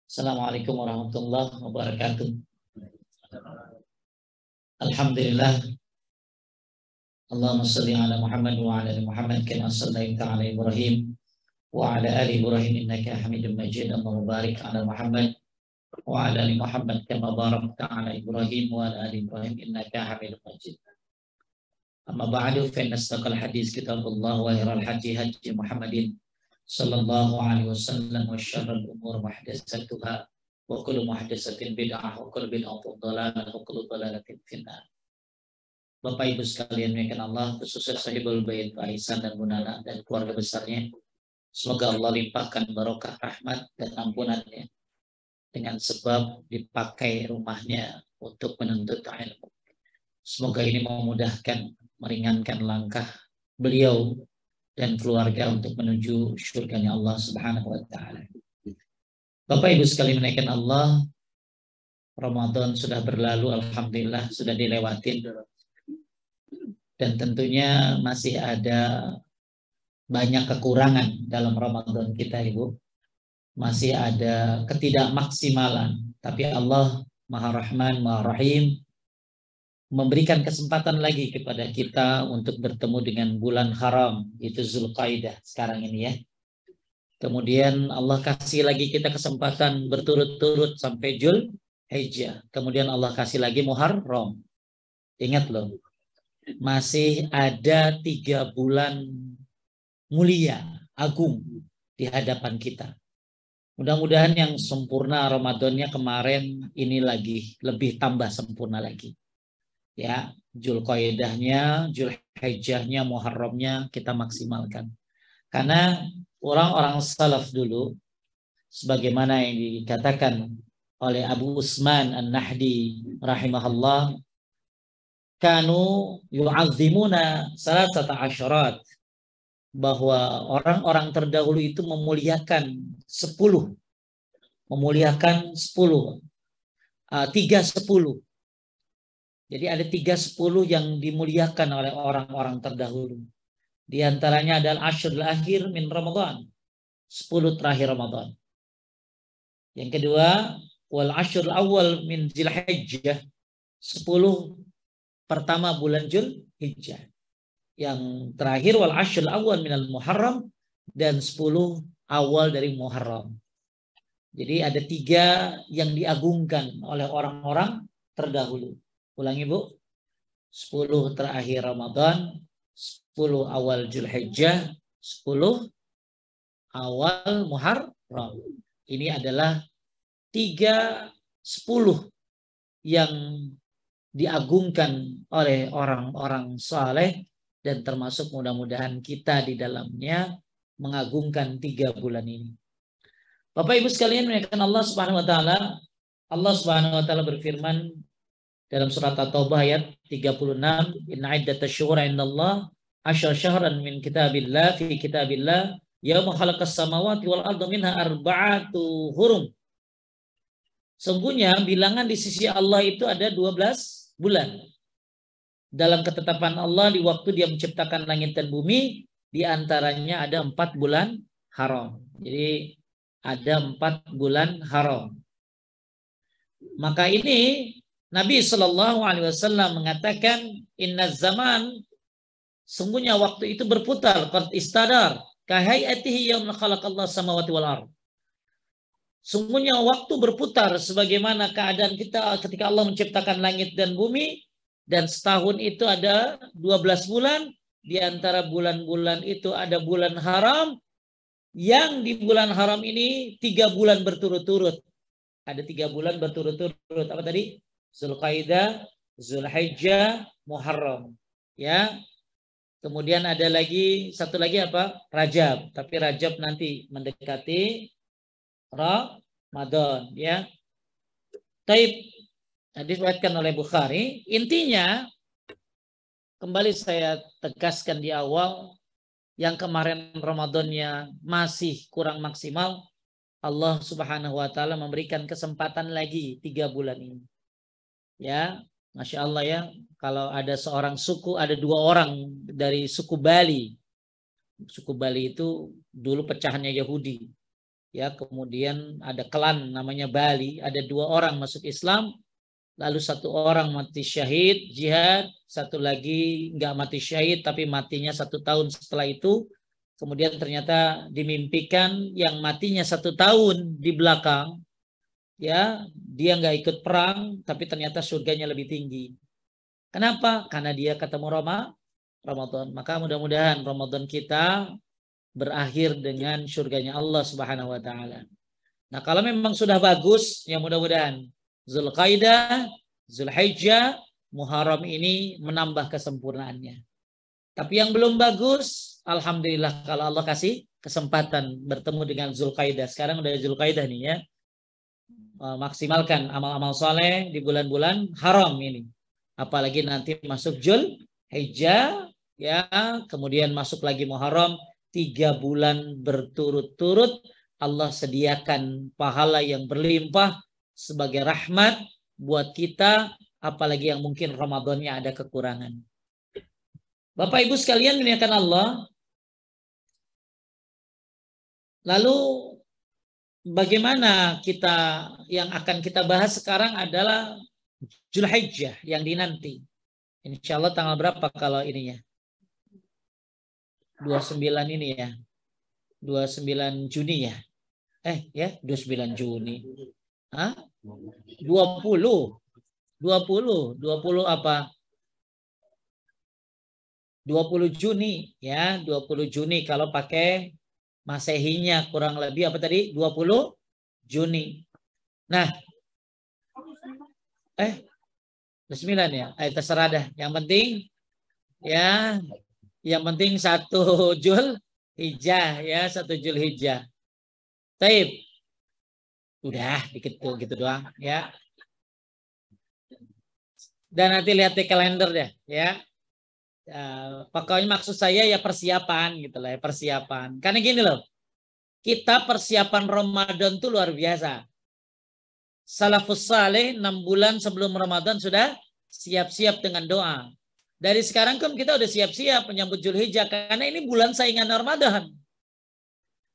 Assalamualaikum warahmatullahi wabarakatuh. Alhamdulillah. Allahumma salli ala Muhammad wa ala ali Muhammad kama shallaita ala Ibrahim wa ala ali Ibrahim innaka Hamidum Majid. Allahumma barik ala Muhammad wa ala ali Muhammad kama barakta ala Ibrahim wa ala ali Ibrahim innaka Hamidum Majid. Amma ba'du, fa inna asdaqal hadis kitabullah wa khairal hadi hadi Muhammadin sallallahu alaihi wasallam wa syarrul umur muhdatsatuha wa kullu muhdatsatin bid'ah wa kullu bid'atin dhalalah wa kullu dhalalatin finnar. Bapak Ibu sekalian yang Allah, khususnya Sahibul Bait Pak Ihsan dan Bu Nana dan keluarga besarnya, semoga Allah limpahkan barokah rahmat dan ampunannya dengan sebab dipakai rumahnya untuk menuntut ilmu. Semoga ini memudahkan, meringankan langkah beliau dan keluarga untuk menuju surganya Allah Subhanahu wa taala. Bapak Ibu sekalian menaikkan Allah, Ramadan sudah berlalu, alhamdulillah sudah dilewatin. Dan tentunya masih ada banyak kekurangan dalam Ramadan kita, Ibu. Masih ada ketidakmaksimalan, tapi Allah Maha Rahman, Maha Rahim memberikan kesempatan lagi kepada kita untuk bertemu dengan bulan haram, itu Zulqaidah sekarang ini ya. Kemudian Allah kasih lagi kita kesempatan berturut-turut sampai Zulhijjah. Kemudian Allah kasih lagi Muharram. Ingat loh, masih ada 3 bulan mulia, agung di hadapan kita. Mudah-mudahan yang sempurna Ramadannya kemarin ini lagi lebih tambah sempurna lagi. Ya, Zulqaidahnya, Zulhijjahnya, Muharramnya kita maksimalkan. Karena orang-orang salaf dulu, sebagaimana yang dikatakan oleh Abu Usman An-Nahdi rahimahullah, kanu yu'azzimuna salasata asyarat, bahwa orang-orang terdahulu itu memuliakan 10, memuliakan 10, 3-10. Jadi ada 3-10 yang dimuliakan oleh orang-orang terdahulu. Di antaranya adalah Ashrul Akhir min Ramadan, 10 terakhir Ramadan. Yang kedua, wal Ashrul Awal min Zulhijjah, 10 pertama bulan Zulhijjah. Yang terakhir wal Ashrul Awal minal Muharram, dan 10 awal dari Muharram. Jadi ada 3 yang diagungkan oleh orang-orang terdahulu. Ulangi Bu, 10 terakhir Ramadan, 10 awal Zulhijjah, 10 awal Muharram. Ini adalah 3-10 yang diagungkan oleh orang-orang saleh, dan termasuk mudah-mudahan kita di dalamnya mengagungkan 3 bulan ini. Bapak Ibu sekalian memuliakan Allah Subhanahu wa taala, Allah Subhanahu wa taala berfirman dalam surat At-Taubah ayat 36, inna iddatash syuhuri indallah asyhar syahran min kitabillah fi kitabillah yauma khalaqas samawati wal arda minha arba'atu hurum. Sungguhnya bilangan di sisi Allah itu ada 12 bulan. Dalam ketetapan Allah di waktu Dia menciptakan langit dan bumi, di antaranya ada 4 bulan haram. Jadi ada 4 bulan haram. Maka ini Nabi Shallallahu Alaihi Wasallam mengatakan, inna zaman, sungguhnya waktu itu berputar, qad istadar, kahayatihi yaumna khalaqallahu samawati wal ard. Sungguhnya waktu berputar sebagaimana keadaan kita ketika Allah menciptakan langit dan bumi, dan setahun itu ada 12 bulan, di antara bulan-bulan itu ada bulan haram, yang di bulan haram ini 3 bulan berturut-turut. Ada 3 bulan berturut-turut. Apa tadi? Zulqaidah, Zulhijjah, Muharram. Ya. Kemudian ada lagi satu lagi apa? Rajab. Tapi Rajab nanti mendekati Ramadan, ya. Taib. Diriwayatkan oleh Bukhari. Intinya, kembali saya tegaskan di awal, yang kemarin Ramadannya masih kurang maksimal, Allah Subhanahu wa taala memberikan kesempatan lagi 3 bulan ini. Ya, Masya Allah ya, kalau ada seorang suku, ada 2 orang dari suku Bali Suku Bali itu dulu pecahannya Yahudi. Ya, kemudian ada klan namanya Bali, ada 2 orang masuk Islam, lalu 1 orang mati syahid jihad, 1 lagi nggak mati syahid tapi matinya 1 tahun setelah itu. Kemudian ternyata dimimpikan yang matinya 1 tahun di belakang, ya dia nggak ikut perang, tapi ternyata surganya lebih tinggi. Kenapa? Karena dia ketemu Ramadan. Maka mudah-mudahan Ramadan kita berakhir dengan surganya Allah Subhanahu wa taala. Nah, kalau memang sudah bagus, ya mudah-mudahan Zulqaidah, Zulhijjah, Muharram ini menambah kesempurnaannya. Tapi yang belum bagus, alhamdulillah kalau Allah kasih kesempatan bertemu dengan Zulqaidah. Sekarang udah Zulqaidah nih ya. Maksimalkan amal-amal soleh di bulan-bulan haram ini. Apalagi nanti masuk Zulhijjah, ya, kemudian masuk lagi Muharram, 3 bulan berturut-turut Allah sediakan pahala yang berlimpah sebagai rahmat buat kita, apalagi yang mungkin Ramadannya ada kekurangan. Bapak Ibu sekalian muliakan Allah. Lalu bagaimana kita, yang akan kita bahas sekarang adalah Zulhijjah yang dinanti. Insya Allah tanggal berapa kalau ininya? 29 ini ya. 29 Juni ya. Ya 29 Juni. Hah? 20 apa? 20 Juni ya, 20 Juni kalau pakai Masehinya kurang lebih apa tadi? 20 Juni. Nah, 29 ya. Terserah dah. Yang penting ya, yang penting 1 Zulhijjah ya, 1 Zulhijjah. Taib. Udah dikit tuh gitu doang ya. Dan nanti lihat di kalender deh ya. Pokoknya maksud saya ya persiapan gitu lah ya, persiapan. Karena gini loh, kita persiapan Ramadan tuh luar biasa. Salafus saleh 6 bulan sebelum Ramadan sudah siap-siap dengan doa. Dari sekarang kan kita udah siap-siap menyambut Zulhijjah karena ini bulan saingan Ramadan.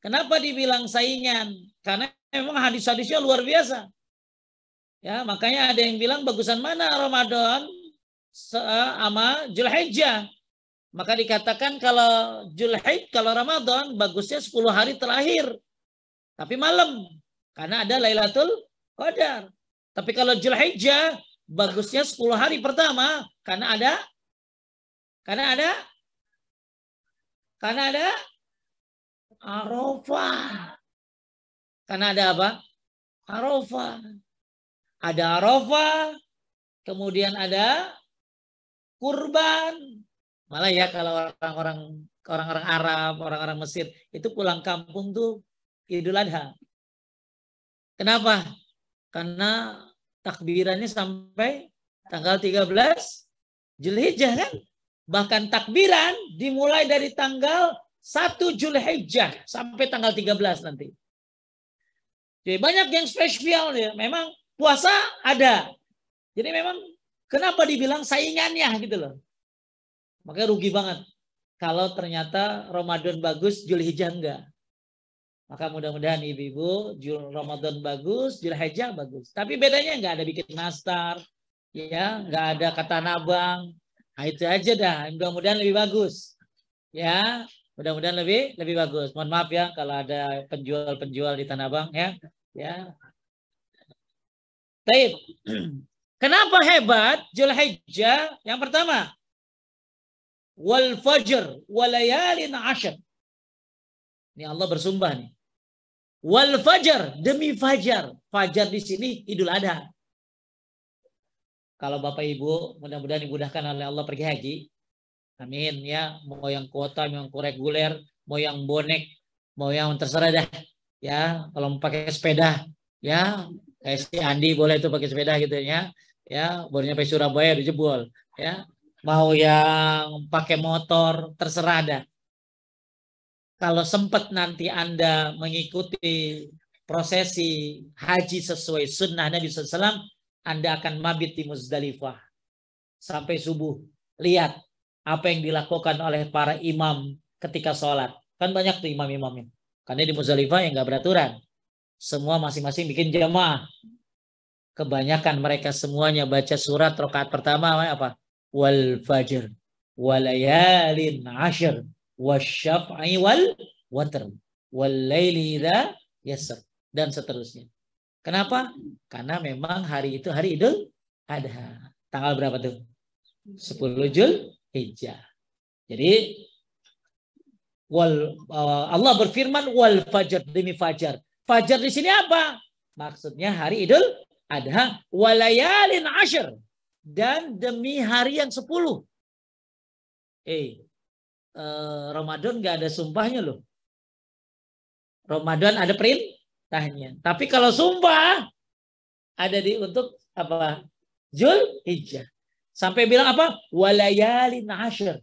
Kenapa dibilang saingan? Karena memang hadis-hadisnya luar biasa. Ya, makanya ada yang bilang bagusan mana Ramadan sama Zulhijjah. Maka dikatakan kalau Zulhijjah, kalau Ramadan bagusnya 10 hari terakhir. Tapi malam. Karena ada Lailatul Qadar. Tapi kalau Zulhijjah bagusnya 10 hari pertama karena ada Arafah. Karena ada apa? Arafah. Ada Arafah, kemudian ada kurban. Malah ya kalau orang-orang Arab, orang-orang Mesir itu pulang kampung tuh Idul Adha. Kenapa? Karena takbirannya sampai tanggal 13 Zulhijjah kan? Bahkan takbiran dimulai dari tanggal 1 Zulhijjah sampai tanggal 13 nanti. Jadi banyak yang spesial ya. Memang puasa ada. Jadi memang kenapa dibilang saingannya gitu loh. Makanya rugi banget kalau ternyata Ramadan bagus, Zulhijjah enggak. Maka mudah-mudahan ibu-ibu Ramadan bagus, Zulhijjah bagus. Tapi bedanya enggak ada bikin nastar, ya, enggak ada kata nabang. Nah, itu aja dah. Mudah-mudahan lebih bagus. Ya, mudah-mudahan lebih bagus. Mohon maaf ya kalau ada penjual-penjual di Tanah Abang ya. Ya. Baik. Kenapa hebat Zulhijjah? Yang pertama, wal fajr walayalin ashar. Ini Allah bersumpah nih. Wal fajar, demi fajar. Fajar di sini Idul Adha. Kalau Bapak Ibu mudah-mudahan dimudahkan oleh Allah pergi haji. Amin ya. Mau yang kuota, mau yang reguler, mau yang bonek, mau yang terserah dah. Ya, kalau mau pakai sepeda, ya kayak si Andi boleh tuh pakai sepeda gitu ya. Ya, baru nyampe Surabaya dijebol. Ya, mau yang pakai motor terserah dah. Kalau sempat nanti Anda mengikuti prosesi haji sesuai sunnah Nabi SAW, Anda akan mabit di Muzdalifah sampai subuh. Lihat apa yang dilakukan oleh para imam ketika sholat. Kan banyak tuh imam-imamnya. Karena di Muzdalifah yang nggak beraturan. Semua masing-masing bikin jamaah. Kebanyakan mereka semuanya baca surat rakaat pertama apa? Wal fajr, walayalin ashir, wasyaf'i wal watr, wal laili idza yasr, dan seterusnya. Kenapa? Karena memang hari itu hari Idul Adha. Tanggal berapa tuh? 10 Zulhijjah. Jadi Allah berfirman wal fajr, demi fajar. Fajar di sini apa? Maksudnya hari Idul Adha, walayalin ashir, dan demi hari yang 10. Ramadan nggak ada sumpahnya loh. Ramadan ada perintahnya. Tapi kalau sumpah ada untuk apa? Zulhijjah. Sampai bilang apa? Walayalin ashir.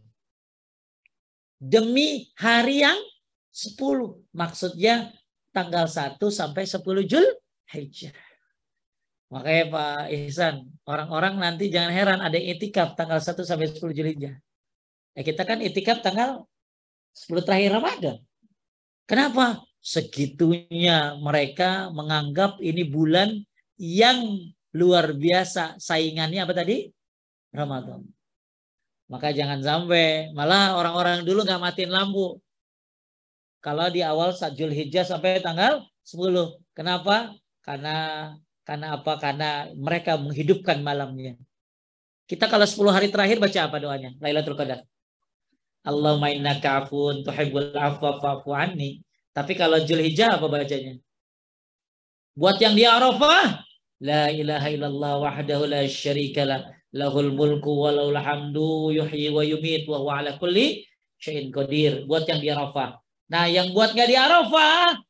Demi hari yang 10. Maksudnya tanggal 1 sampai 10 Zulhijjah. Makanya Pak Ihsan, orang-orang nanti jangan heran ada itikaf tanggal 1 sampai 10 Zulhijjah. Ya kita kan itikaf tanggal 10 terakhir Ramadan. Kenapa? Segitunya mereka menganggap ini bulan yang luar biasa. Saingannya apa tadi? Ramadan. Maka jangan sampai malah orang-orang dulu nggak matiin lampu. Kalau di awal Zulhijjah sampai tanggal 10. Kenapa? Karena apa? Karena mereka menghidupkan malamnya. Kita kalau 10 hari terakhir baca apa doanya? Lailatul Qadar. Allahumma innaka afuwun tuhibbul afwa fa'fu anni. Tapi kalau Zulhijjah apa bacanya? Buat yang di Arafah, la ilaha illallah wahdahu la syarikalah, lahul mulku wa lahul hamdu yuhyi wa yumit wa huwa ala kulli syai'in qadir. Buat yang di Arafah. Nah, yang buat nggak di Arafah,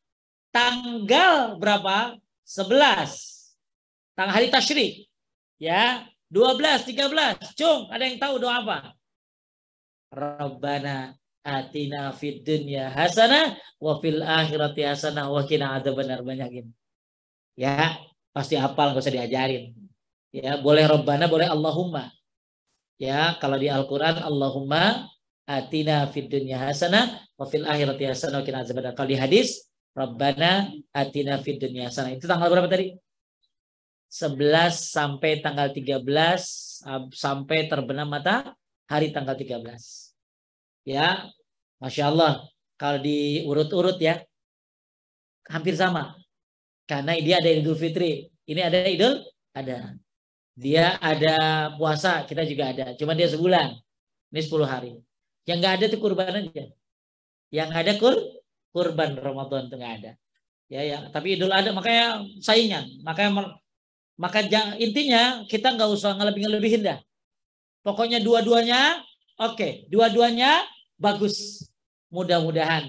tanggal berapa? 11. Tanggal hari tasyrik. Ya, 12, 13. Cung, ada yang tahu doa apa? Rabbana atina fid dunya hasanah wa fil akhirati hasanah wa qina adzabannar. Banyakin. Ya, pasti hafal, enggak usah diajarin. Ya, boleh Rabbana, boleh Allahumma. Ya, kalau di Al-Qur'an Allahumma atina fid dunya hasanah wa fil akhirati hasanah wa qina adzabannar. Kalau di hadis Rabbana atina fid dunya hasanah. Itu tanggal berapa tadi? 11 sampai tanggal 13 sampai terbenam matahari tanggal 13. Ya, Masya Allah. Kalau diurut-urut ya, hampir sama. Karena dia ada Idul Fitri. Ini ada Idul ada. Dia ada puasa, kita juga ada. Cuma dia sebulan. Ini 10 hari. Yang nggak ada itu kurban aja. Yang ada kurban Ramadan itu nggak ada. Ya, tapi Idul ada, makanya saingan. Maka intinya kita nggak usah ngelebih-ngelebihin dah. Pokoknya dua-duanya oke. Dua-duanya bagus. Mudah-mudahan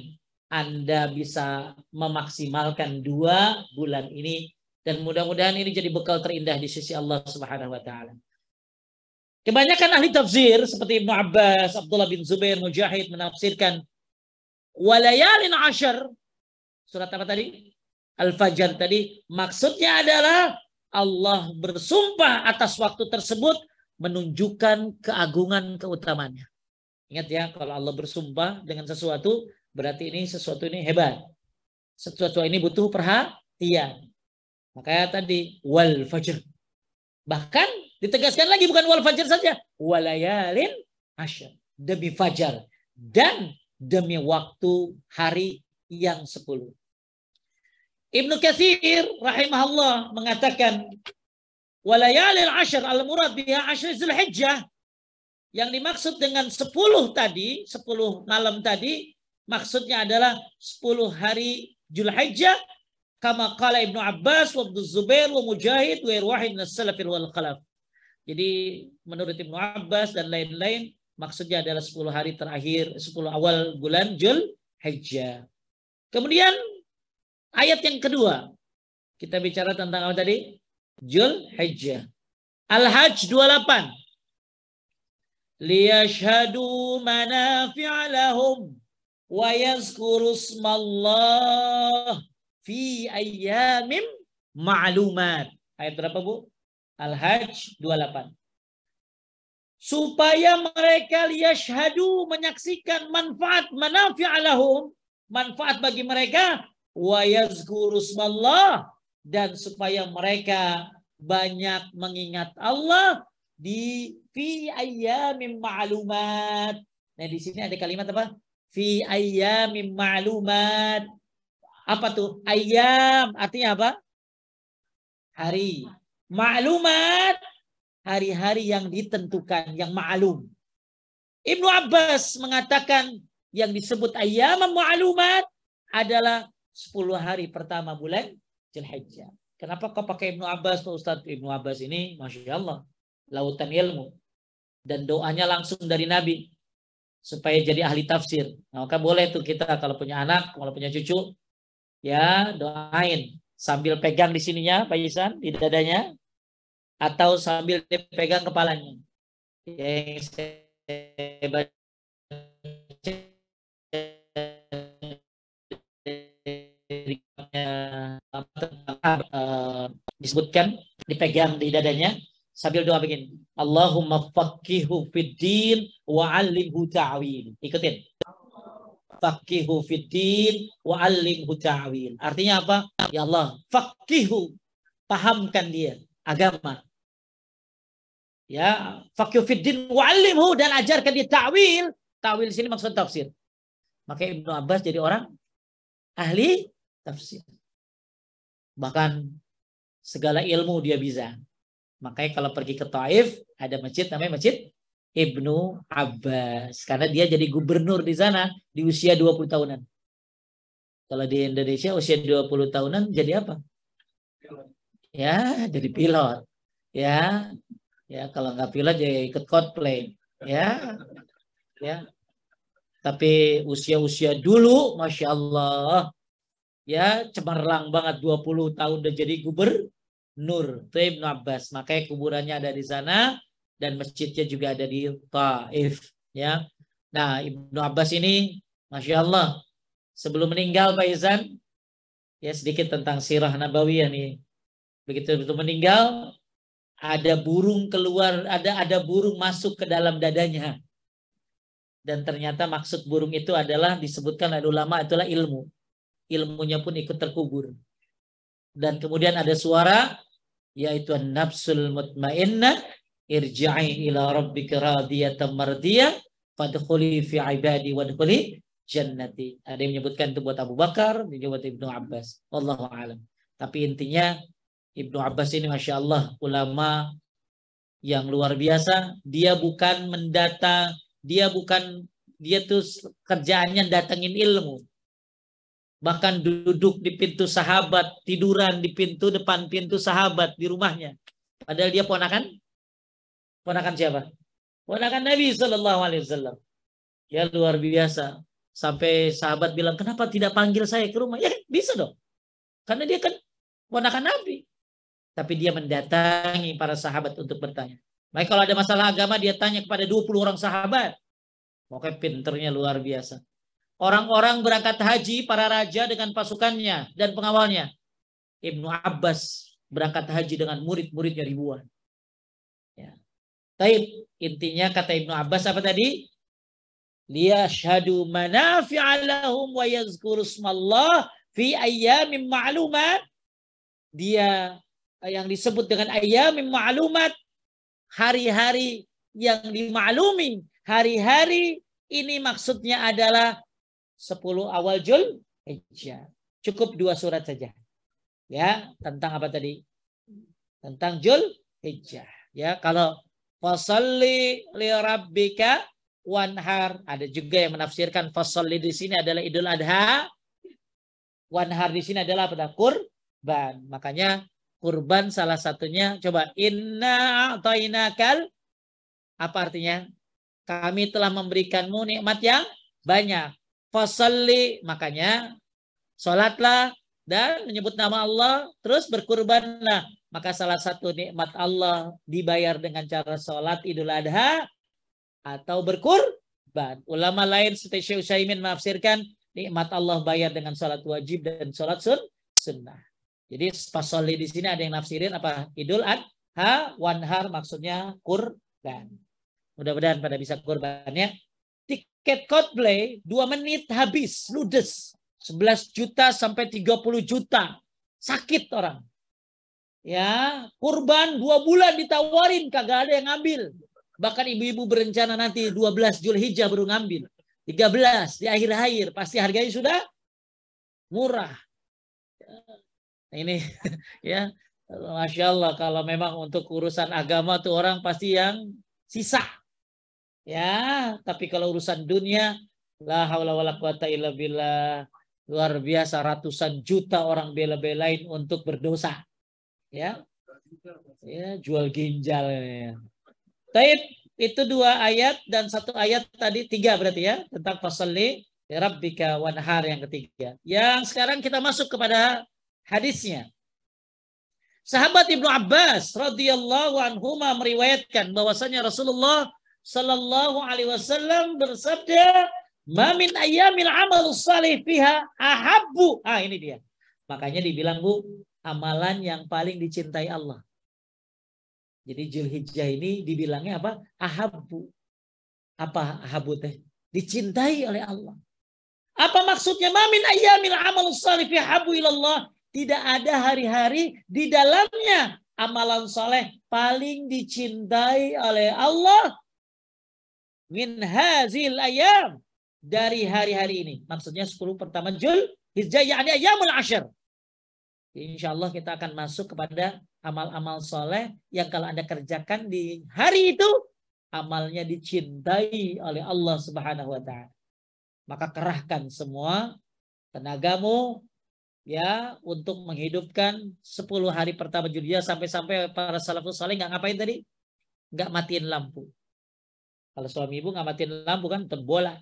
Anda bisa memaksimalkan 2 bulan ini. Dan mudah-mudahan ini jadi bekal terindah di sisi Allah Subhanahu wa Ta'ala. Kebanyakan ahli tafsir seperti Ibnu Abbas, Abdullah bin Zubair, Mujahid menafsirkan walayalin ashar. Surat apa tadi? Al-Fajr tadi. Maksudnya adalah Allah bersumpah atas waktu tersebut menunjukkan keagungan keutamaannya. Ingat ya, kalau Allah bersumpah dengan sesuatu, berarti sesuatu ini hebat. Sesuatu ini butuh perhatian. Makanya tadi wal fajr. Bahkan ditegaskan lagi bukan wal fajr saja, walayalin ashar. Demi fajar dan demi waktu hari yang 10. Ibnu Katsir rahimahullah mengatakan walayalil ashar al-murad biha ashar Zulhijjah. Yang dimaksud dengan 10 tadi, 10 malam tadi, maksudnya adalah 10 hari Zulhijjah kama qala Ibnu Abbas wa Ibnu Zubair wa Mujahid wa wahid min as-salafil wal khalaf. Jadi menurut Ibnu Abbas dan lain-lain maksudnya adalah 10 hari terakhir, 10 awal bulan Zulhijjah. Kemudian ayat yang kedua, kita bicara tentang apa tadi? Zulhijjah. Al-Hajj 28. Liyashhadu manafi'a lahum wa yazkuru ismallah fi ayyamin ma'lumat. Ayat berapa, Bu? Al-Hajj 28. supaya mereka liyashhadu, menyaksikan manfaat, manafi'alahum, manfaat bagi mereka, wa yazkurusmallah, dan supaya mereka banyak mengingat Allah di fi ayyamin ma'lumat. Nah, di sini ada kalimat apa? Fi ayyamin ma'lumat. Apa tuh? Ayyam artinya apa? Hari. Ma'lumat, hari-hari yang ditentukan, yang ma'lum. Ibnu Abbas mengatakan yang disebut ayyam ma'lumat adalah 10 hari pertama bulan Dzulhijjah. Kenapa kau pakai Ibnu Abbas, Pak Ustadz? Ibnu Abbas ini Masya Allah, lautan ilmu. Dan doanya langsung dari Nabi supaya jadi ahli tafsir. Nah, maka boleh tuh kita kalau punya anak, kalau punya cucu, ya doain sambil pegang di sininya, Pak Isan, di dadanya, atau sambil dipegang kepalanya. Yang saya baca disebutkan dipegang di dadanya sambil doa begini, Allahumma faqihu fid din wa 'allimhu ta'wil. Ikutin. Faqihu fid din wa 'allimhu ta'wil. Artinya apa? Ya Allah, faqihu, pahamkan dia agama. Ya, faqihu fid din wa 'allimhu, dan ajarkan dia ta'wil. Ta'wil sini maksud tafsir. Maka Ibnu Abbas jadi orang ahli tafsir. Bahkan segala ilmu dia bisa. Makanya kalau pergi ke Taif ada masjid namanya Masjid Ibnu Abbas. Karena dia jadi gubernur di sana di usia 20 tahunan. Kalau di Indonesia usia 20 tahunan jadi apa? Ya, jadi pilot. Ya, ya kalau nggak pilot jadi ikut Coldplay. Ya, ya. Tapi usia-usia dulu, Masya Allah, ya cemerlang banget, 20 tahun udah jadi gubernur. Itu Ibnu Abbas. Makanya kuburannya ada di sana dan masjidnya juga ada di Taif. Ya. Nah, Ibnu Abbas ini, Masya Allah, sebelum meninggal Pak Izan, ya sedikit tentang sirah Nabawiyah nih. Begitu meninggal, ada burung keluar, ada burung masuk ke dalam dadanya. Dan ternyata maksud burung itu adalah disebutkan oleh ulama itulah ilmu. Ilmunya pun ikut terkubur. Dan kemudian ada suara, yaitu an-nafsul mutmainnah, irji'i ila rabbika radiyatan mardiyah, fadkhuli fi ibadi wadkhuli jannati. Ada yang menyebutkan itu buat Abu Bakar, buat Ibnu Abbas. Wallahu a'lam. Tapi intinya Ibnu Abbas ini Masya Allah ulama yang luar biasa. Dia bukan mendata, dia tuh kerjaannya datangin ilmu. Bahkan duduk di pintu sahabat, tiduran di pintu depan pintu sahabat di rumahnya. Padahal dia ponakan siapa? Ponakan Nabi SAW. Ya luar biasa. Sampai sahabat bilang, kenapa tidak panggil saya ke rumah? Ya bisa dong. Karena dia kan ponakan Nabi. Tapi dia mendatangi para sahabat untuk bertanya. Maka kalau ada masalah agama, dia tanya kepada 20 orang sahabat. Pokoknya pinternya luar biasa. Orang-orang berangkat haji, para raja dengan pasukannya dan pengawalnya. Ibnu Abbas berangkat haji dengan murid-muridnya ribuan. Ya. Taib, intinya kata Ibnu Abbas apa tadi? Liyashhadu manafi'alahum wa yazkurusmallah fi ayyamin ma'lumat. Dia yang disebut dengan ayyamin ma'lumat, hari-hari yang dimaklumi. Hari-hari ini maksudnya adalah 10 awal Dzulhijjah. Cukup 2 surat saja. Ya, tentang apa tadi? Tentang Dzulhijjah. Ya, kalau fasalli li rabbika wanhar, ada juga yang menafsirkan fasalli di sini adalah Idul Adha. Wanhar di sini adalah pada kurban. Makanya kurban salah satunya, coba inna a'tainakal, apa artinya? Kami telah memberikanmu nikmat yang banyak. Fasalli, makanya sholatlah dan menyebut nama Allah, terus berkurbanlah. Maka salah satu nikmat Allah dibayar dengan cara sholat Idul Adha atau berkurban. Ulama lain seperti Syekh Utsaimin menafsirkan nikmat Allah bayar dengan sholat wajib dan sholat sunnah. Jadi fasalli di sini ada yang nafsirin apa? Idul Adha, wanhar maksudnya kurban. Mudah-mudahan pada bisa kurban ya. Tiket Coldplay 2 menit habis, ludes. 11 juta sampai 30 juta. Sakit orang. Ya, kurban 2 bulan ditawarin, kagak ada yang ngambil. Bahkan ibu-ibu berencana nanti 12 Zulhijjah baru ngambil. 13 di akhir-akhir. Pasti harganya sudah murah. Ini ya, Masya Allah, kalau memang untuk urusan agama tuh orang pasti yang sisa. Ya, tapi kalau urusan dunia, la haula wala quwata illa billah, luar biasa, ratusan juta orang bela-belain untuk berdosa. Ya, ya, jual ginjal. Ya. Taib, itu 2 ayat dan 1 ayat tadi 3 berarti ya, tentang fasalli rabbika wanhar yang ketiga. Yang sekarang kita masuk kepada hadisnya. Sahabat Ibnu Abbas radhiyallahu anhuma meriwayatkan bahwasanya Rasulullah sallallahu alaihi wasallam bersabda, "Ma min ayyamil amal salih fiha ahabbu." Ini dia. Makanya dibilang, Bu, amalan yang paling dicintai Allah. Jadi Zulhijjah ini dibilangnya apa? Ahabbu. Apa ahabbu teh? Dicintai oleh Allah. Apa maksudnya? Ma min ayyamil amal salih fiha ahabbu ilallah. Tidak ada hari-hari di dalamnya amalan soleh paling dicintai oleh Allah min hazil ayam, dari hari-hari ini. Maksudnya 10 pertama Zulhijjah, yakni ayyamul ashar. Insyaallah kita akan masuk kepada amal-amal soleh yang kalau Anda kerjakan di hari itu, amalnya dicintai oleh Allah Subhanahu wa ta'ala. Maka kerahkan semua tenagamu ya untuk menghidupkan 10 hari pertama Zulhijjah, sampai para salafus saleh nggak ngapain tadi? Nggak matiin lampu. Kalau suami ibu nggak matiin lampu kan nonton bola,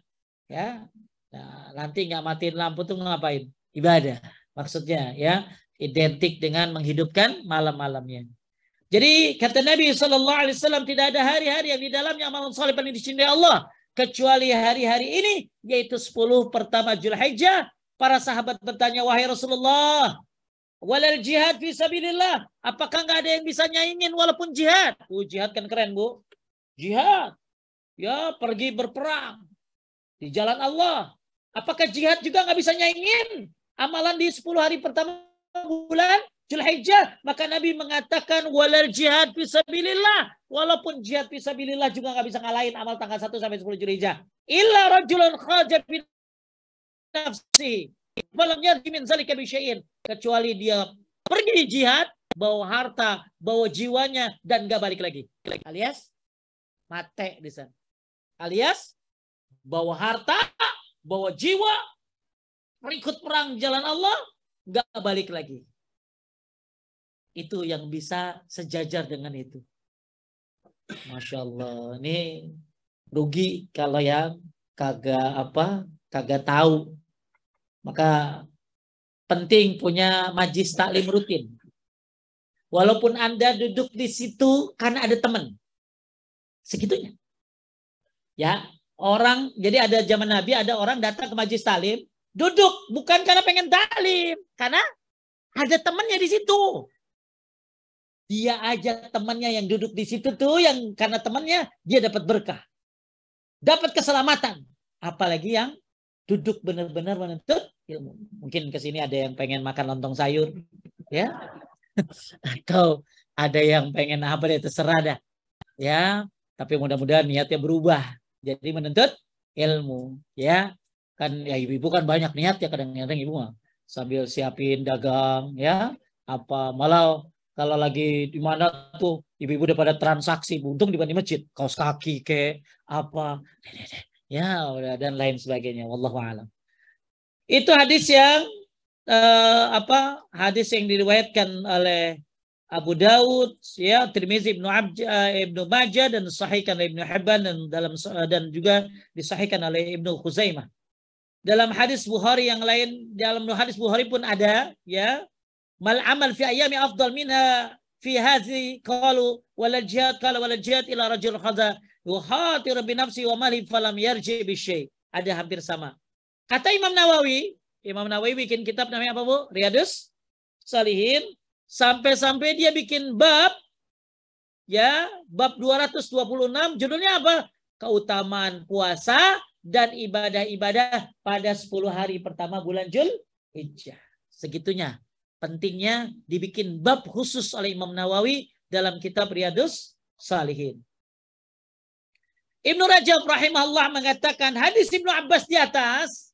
ya. Nah, nanti nggak matiin lampu tuh ngapain? Ibadah. Maksudnya ya identik dengan menghidupkan malam-malamnya. Jadi kata Nabi Shallallahu Alaihi Wasallam, tidak ada hari-hari yang di dalamnya amalan saleh paling dicintai Allah kecuali hari-hari ini, yaitu 10 pertama Zulhijjah. Para sahabat bertanya, wahai Rasulullah, walal jihad fi sabilillah, apakah nggak ada yang bisa nyaingin walaupun jihad? Jihad kan keren, Bu. Jihad, ya pergi berperang di jalan Allah. Apakah jihad juga nggak bisa nyaingin amalan di 10 hari pertama bulan Zulhijjah? Maka Nabi mengatakan, walal jihad fi sabilillah, walaupun jihad fi sabilillah juga nggak bisa ngalahin amal tanggal 1 sampai 10 Zulhijjah. Illa rajulun khaja nafsi walam yarji min zalika bi syai'in, kecuali dia pergi jihad bawa harta, bawa jiwanya dan enggak balik lagi. Alias mate di sana. Alias bawa harta, bawa jiwa, ikut perang jalan Allah, enggak balik lagi. Itu yang bisa sejajar dengan itu. Masya Allah, ini rugi kalau yang kagak tahu. Maka penting punya majlis taklim rutin. Walaupun Anda duduk di situ karena ada teman. Segitunya. Ya, orang, jadi ada zaman Nabi, ada orang datang ke majlis taklim, duduk bukan karena pengen taklim, karena ada temannya di situ. Dia ajak temannya yang duduk di situ tuh, yang karena temannya dia dapat berkah. Dapat keselamatan. Apalagi yang duduk benar-benar menuntut ilmu. Mungkin ke sini ada yang pengen makan lontong sayur, ya, atau ada yang pengen apa deh, terserah dah, ya. Tapi mudah-mudahan niatnya berubah, jadi menuntut ilmu, ya. Kan ya ibu-ibu kan banyak niat ya, kadang-kadang ibu mah sambil siapin dagang, ya. Apa malah kalau lagi di mana tuh ibu-ibu udah pada transaksi, untung dibanding masjid, kaos kaki ke apa. Ya, dan lain sebagainya. Wallahu a'lam. Itu hadis yang hadis yang diriwayatkan oleh Abu Daud, ya, Tirmizi, Ibnu Majah, dan disahihkan oleh Ibnu Hibban, dan juga disahihkan oleh Ibnu Khuzaimah. Dalam hadis Bukhari yang lain, dalam hadis Bukhari pun ada, ya, mal amal fi ayami afdal minha fi hadhi qalu wal jihad, qala wal jihad ila rajul khadha yuhatir bi nafsi wa mali falam yarji bi syai'. Ada hampir sama. Kata Imam Nawawi bikin kitab namanya apa, Bu? Riyadhus Shalihin. Sampai-sampai dia bikin bab ya, bab 226 judulnya apa? Keutamaan puasa dan ibadah-ibadah pada 10 hari pertama bulan Dzulhijjah. Segitunya pentingnya dibikin bab khusus oleh Imam Nawawi dalam kitab Riyadhus Shalihin. Ibnu Rajab rahimahullah mengatakan hadis Ibnu Abbas di atas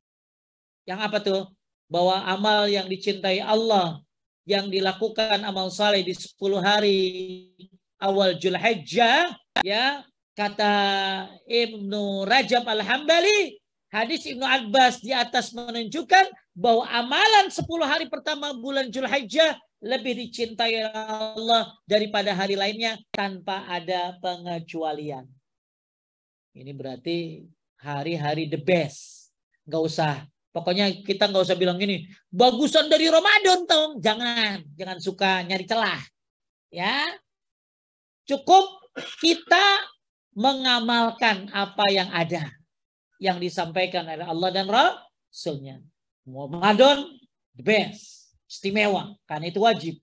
yang apa tuh? Bahwa amal yang dicintai Allah yang dilakukan amal saleh di 10 hari awal Dzulhijjah, ya, kata Ibnu Rajab Al-Hambali, hadis Ibnu Abbas di atas menunjukkan bahwa amalan 10 hari pertama bulan Dzulhijjah lebih dicintai Allah daripada hari lainnya tanpa ada pengecualian. Ini berarti hari-hari the best. Nggak usah, pokoknya kita nggak usah bilang gini, bagusan dari Ramadan dong. Jangan suka nyari celah. Ya, cukup kita mengamalkan apa yang ada, yang disampaikan oleh Allah dan Rasulnya. Ramadan the best, istimewa, karena itu wajib.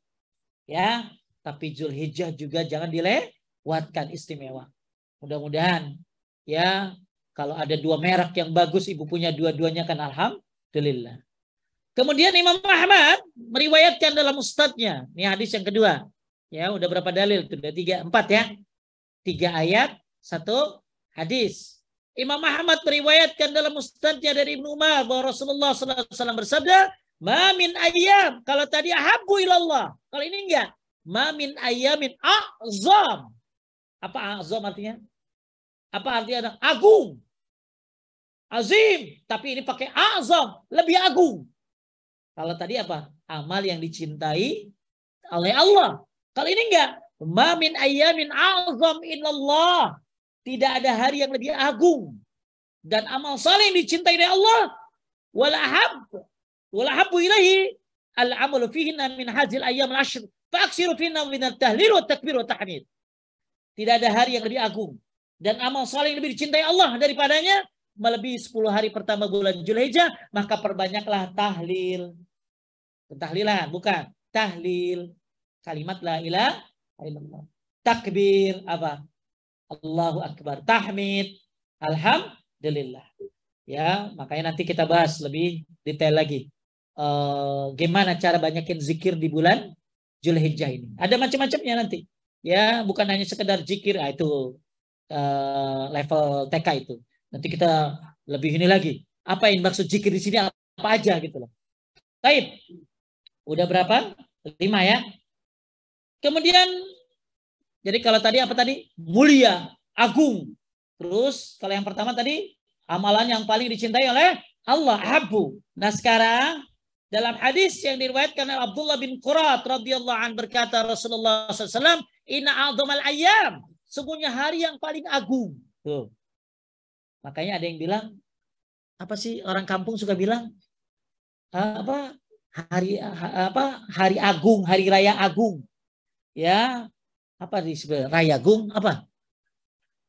Ya, tapi Dzulhijjah juga jangan dilewatkan, istimewa. Mudah-mudahan, ya, kalau ada 2 merek yang bagus, ibu punya dua-duanya kan alhamdulillah. Kemudian Imam Ahmad meriwayatkan dalam Mustadnya, ini hadis yang kedua. Ya, udah berapa dalil? Udah 3, 4 ya. 3 ayat, 1 hadis. Imam Ahmad meriwayatkan dalam Mustadnya dari Ibnu Umar bahwa Rasulullah SAW bersabda, "Ma min ayyam." Kalau tadi ahabbu ilallah, kalau ini enggak. "Ma min ayyamin a'zam." Apa a'zam artinya? Apa artinya? Agung. Azim. Tapi ini pakai azam. Lebih agung. Kalau tadi apa? Amal yang dicintai oleh Allah. Kalau ini enggak. Ma min ayyamin azam illallah. Tidak ada hari yang lebih agung. Dan amal saleh yang dicintai oleh Allah. Walahabbu ilahi al-amalu fihinna min hazil ayyam al-ashr. Fa'aksiru fihinna min al-tahlil wa takbir wa tahmid. Tidak ada hari yang lebih agung. Dan amal saleh yang lebih dicintai Allah daripadanya melebihi 10 hari pertama bulan Dzulhijjah, maka perbanyaklah tahlil. Tahlilan, bukan tahlil. Kalimat la ilaha illallah. Takbir apa? Allahu akbar. Tahmid. Alhamdulillah. Ya, makanya nanti kita bahas lebih detail lagi. Gimana cara banyakin zikir di bulan Dzulhijjah ini. Ada macam-macamnya nanti. Ya, bukan hanya sekedar zikir, itu level TK itu. Nanti kita lebih ini lagi. Apa yang maksud zikir di sini apa aja gitu loh. Baik. Udah berapa? 5 ya. Kemudian jadi kalau tadi apa tadi? Mulia, agung. Terus kalau yang pertama tadi amalan yang paling dicintai oleh Allah, habbu. Nah, sekarang dalam hadis yang diriwayatkan oleh Abdullah bin Qurat radhiyallahu anhu berkata Rasulullah SAW, "Inna a'dhamal ayyam." Sungguhnya hari yang paling agung. Tuh. Makanya ada yang bilang, apa sih orang kampung suka bilang? Hari agung, hari raya agung. Ya, apa disebut raya agung apa?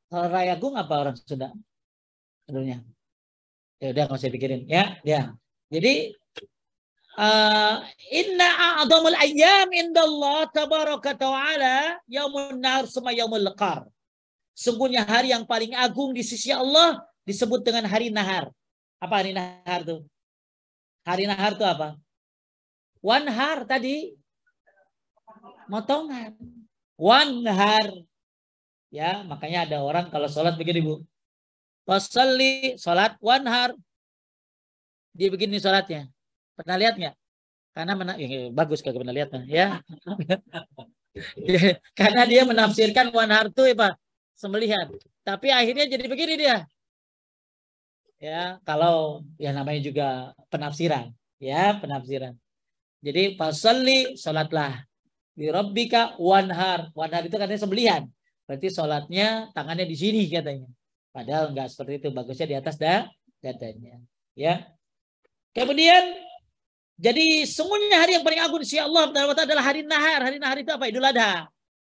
Kalau raya agung apa orang Sunda? Sebenarnya. Ya udah nggak usah pikirin ya. Jadi inna a'dhamul ayyam indallah tabaraka ta'ala yaumun nahar summa yaumul liqar. Sungguhnya hari yang paling agung di sisi Allah disebut dengan hari nahar. Apa hari nahar tuh? Hari nahar tuh apa? Wanhar tadi. Motongan. Wanhar. Ya, makanya ada orang kalau sholat begini, Bu. Wasalli, sholat wanhar. Dia begini sholatnya. Pernah lihat nggak? Karena bagus kalau pernah lihat ya. Karena dia menafsirkan wanhar itu apa? Sembelihan. Tapi akhirnya jadi begini dia. Ya, kalau ya namanya juga penafsiran, ya, penafsiran. Jadi fasalli, salatlah. Bi rabbika wanhar. Wanhar itu katanya sembelihan. Berarti salatnya tangannya di sini katanya. Padahal enggak seperti itu, bagusnya di atas dadanya. Ya. Kemudian jadi sungguhnya hari yang paling agung di sisi Allah adalah hari nahar. Hari nahar itu apa? Idul Adha.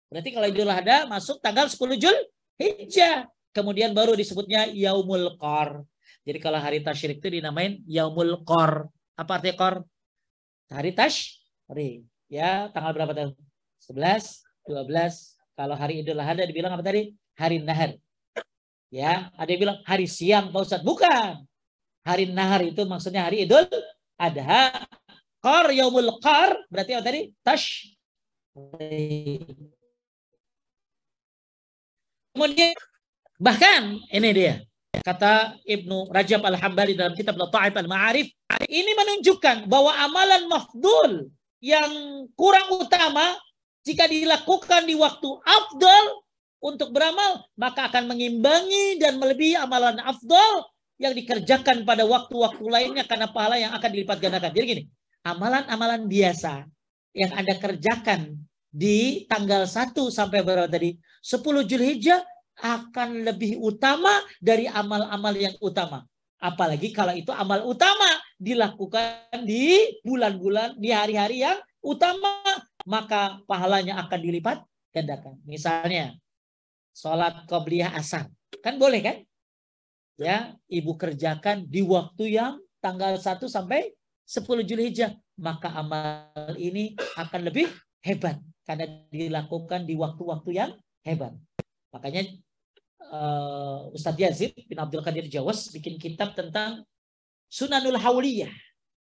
Berarti kalau Idul Adha masuk tanggal 10 Dzulhijjah. Kemudian baru disebutnya Yaumul Qar. Jadi kalau hari tasyrik itu dinamain Yaumul Qar. Apa artinya Qar? Hari tasyrik. Ya, tanggal berapa tuh? 11, 12, Kalau hari Idul Adha dibilang apa tadi? Hari nahar. Ya, ada yang bilang hari siang Pak Ustadz. Bukan. Hari nahar itu maksudnya hari Idul Adha. Qar yaumul qar berarti apa tadi? Tash. Kemudian bahkan ini dia kata Ibnu Rajab Al-Hambali dalam kitab Lataif Al-Ma'arif, ini menunjukkan bahwa amalan mafdul yang kurang utama jika dilakukan di waktu afdal untuk beramal, maka akan mengimbangi dan melebihi amalan afdal yang dikerjakan pada waktu-waktu lainnya karena pahala yang akan dilipat gandakan. Jadi gini, amalan-amalan biasa yang Anda kerjakan di tanggal 1 sampai berapa tadi? 10 Zulhijjah akan lebih utama dari amal-amal yang utama. Apalagi kalau itu amal utama dilakukan di bulan-bulan, di hari-hari yang utama, maka pahalanya akan dilipat gandakan. Misalnya, sholat qobliyah asar. Kan boleh kan? Ya, ibu kerjakan di waktu yang tanggal 1 sampai 10 Zulhijjah. Maka amal ini akan lebih hebat. Karena dilakukan di waktu-waktu yang hebat. Makanya Ustadz Yazid bin Abdul Qadir Jawas bikin kitab tentang Sunanul Hawliyah.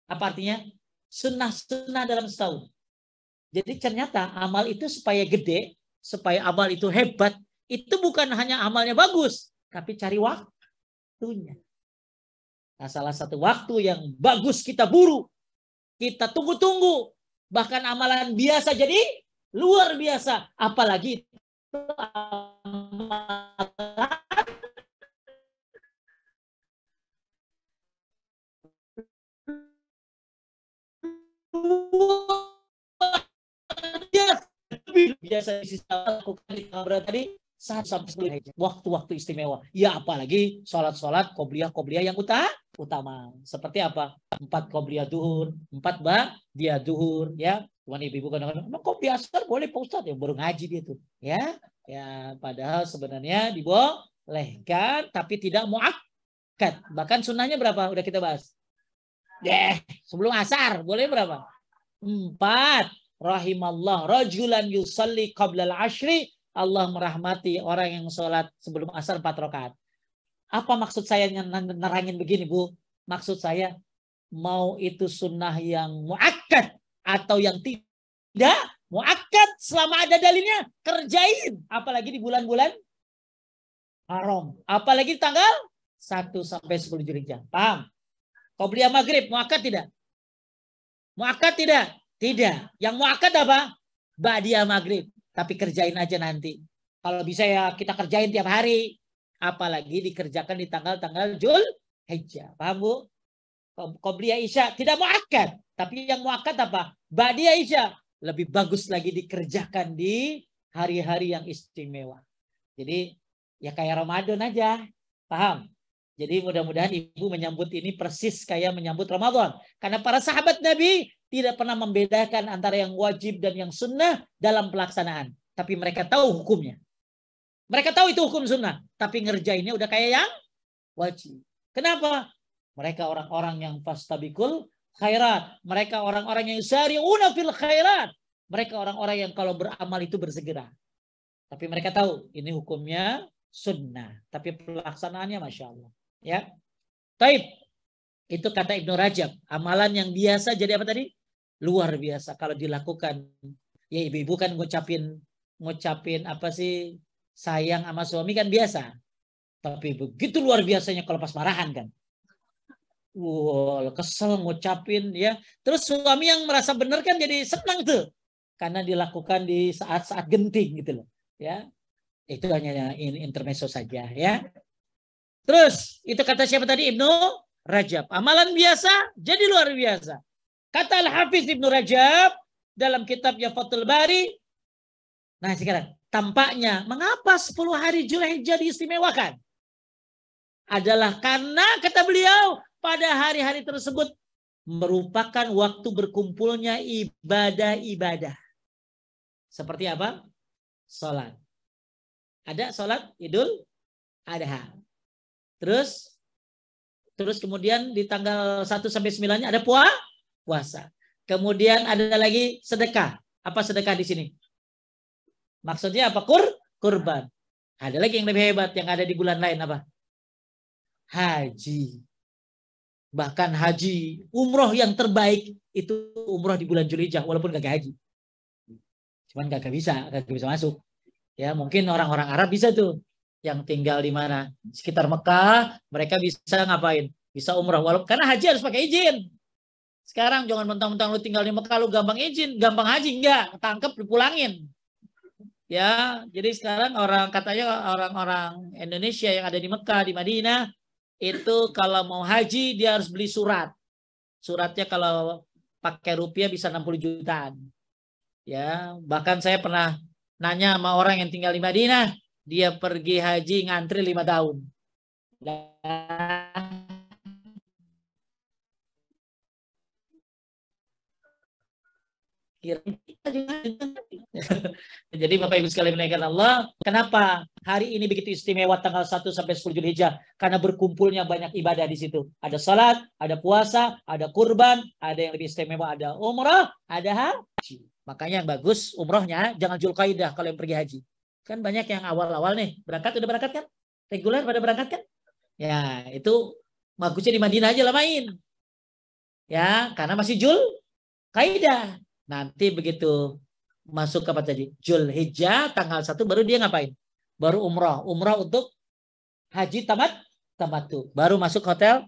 Apa artinya? Sunnah-sunnah dalam setahun. Jadi ternyata amal itu supaya gede, supaya amal itu hebat, itu bukan hanya amalnya bagus, tapi cari waktunya. Nah, salah satu waktu yang bagus kita buru, kita tunggu-tunggu, bahkan amalan biasa jadi luar biasa, apalagi biasa lakukan di tanggal tadi 1 sampai 10 Zulhijjah. Waktu-waktu istimewa. Ya apalagi sholat-sholat qobliyah yang utama. Seperti apa? 4 qobliyah duhur, 4 ba'diyah duhur, ya. Cuman ibu-ibu kadang-kadang, emang qobliyah asar boleh Pak Ustadz? Ya baru ngaji dia tuh. Ya, padahal sebenarnya dibolehkan tapi tidak muakkad. Bahkan sunnahnya berapa? Udah kita bahas. Sebelum asar boleh berapa? 4. Rahimallah rajulan yusalli qablal ashri. Allah merahmati orang yang sholat sebelum asar 4 rakaat. Apa maksud saya nerangin begini, Bu? Maksud saya mau itu sunnah yang muakkad atau yang tidak muakkad, selama ada dalilnya kerjain. Apalagi di bulan-bulan haram. Apalagi di tanggal 1 sampai 10 Zulhijjah. Paham? Qobliyah maghrib muakkad tidak? Muakkad tidak? Tidak. Yang muakkad apa? Ba'diyah maghrib. Tapi kerjain aja nanti. Kalau bisa ya kita kerjain tiap hari. Apalagi dikerjakan di tanggal-tanggal Zulhijjah. Paham, Bu? Qobliyah isya tidak muakkad. Tapi yang muakkad apa? Ba'diyah isya. Lebih bagus lagi dikerjakan di hari-hari yang istimewa. Jadi ya kayak Ramadan aja. Paham? Jadi mudah-mudahan ibu menyambut ini persis kayak menyambut Ramadan. Karena para sahabat Nabi tidak pernah membedakan antara yang wajib dan yang sunnah dalam pelaksanaan. Tapi mereka tahu hukumnya. Mereka tahu itu hukum sunnah. Tapi ngerjainnya udah kayak yang wajib. Kenapa? Mereka orang-orang yang fastabikul khairat. Mereka orang-orang yang yusari'una fil khairat. Mereka orang-orang yang kalau beramal itu bersegera. Tapi mereka tahu ini hukumnya sunnah. Tapi pelaksanaannya Masya Allah. Ya, taib. Itu kata Ibnu Rajab. Amalan yang biasa jadi apa tadi? Luar biasa kalau dilakukan. Ya ibu-ibu kan ngucapin apa sih? Sayang sama suami kan biasa. Tapi begitu luar biasanya kalau pas marahan kan. Wow, kesel ngucapin ya. Terus suami yang merasa benar kan jadi senang tuh. Karena dilakukan di saat-saat genting gitu loh. Ya. Itu hanya intermezzo saja ya. Terus itu kata siapa tadi? Ibnu Rajab. Amalan biasa jadi luar biasa. Kata Al-Hafiz Ibnu Rajab dalam kitabnya Fathul Bari. Nah sekarang tampaknya mengapa 10 hari Zulhijjah diistimewakan? Adalah karena kata beliau pada hari-hari tersebut merupakan waktu berkumpulnya ibadah-ibadah. Seperti apa? Salat. Ada salat Idul Adha. Terus kemudian di tanggal 1 sampai 9-nya ada puasa. Kemudian ada lagi sedekah. Apa sedekah di sini? Maksudnya apa? Kurban. Ada lagi yang lebih hebat yang ada di bulan lain apa? Haji. Bahkan haji, umroh yang terbaik itu umroh di bulan Zulhijjah walaupun gak haji. Cuman gak bisa masuk. Ya, mungkin orang-orang Arab bisa tuh yang tinggal di mana? Sekitar Mekah, mereka bisa ngapain? Bisa umroh walaupun karena haji harus pakai izin. Sekarang jangan mentang-mentang lu tinggal di Mekah lu gampang izin, gampang haji enggak, ketangkep dipulangin. Ya, jadi sekarang katanya orang-orang Indonesia yang ada di Mekah, di Madinah itu kalau mau haji dia harus beli surat. Suratnya kalau pakai rupiah bisa 60 jutaan. Ya, bahkan saya pernah nanya sama orang yang tinggal di Madinah, dia pergi haji ngantri 5 tahun. Jadi Bapak Ibu sekalian menaikkan Allah, kenapa hari ini begitu istimewa tanggal 1 sampai 10 Zulhijjah? Karena berkumpulnya banyak ibadah di situ. Ada salat, ada puasa, ada kurban, ada yang lebih istimewa, ada umrah, ada haji. Makanya yang bagus umrohnya jangan Zulqaidah kalau yang pergi haji. Kan banyak yang awal-awal nih, udah berangkat kan? Reguler pada berangkat kan? Ya, itu bagusnya di Madinah aja lah main. Ya, karena masih Zulqaidah. Nanti begitu masuk ke apa tadi? Zulhijjah tanggal 1 baru dia ngapain? Baru umrah. Umrah untuk haji tamattu. Baru masuk hotel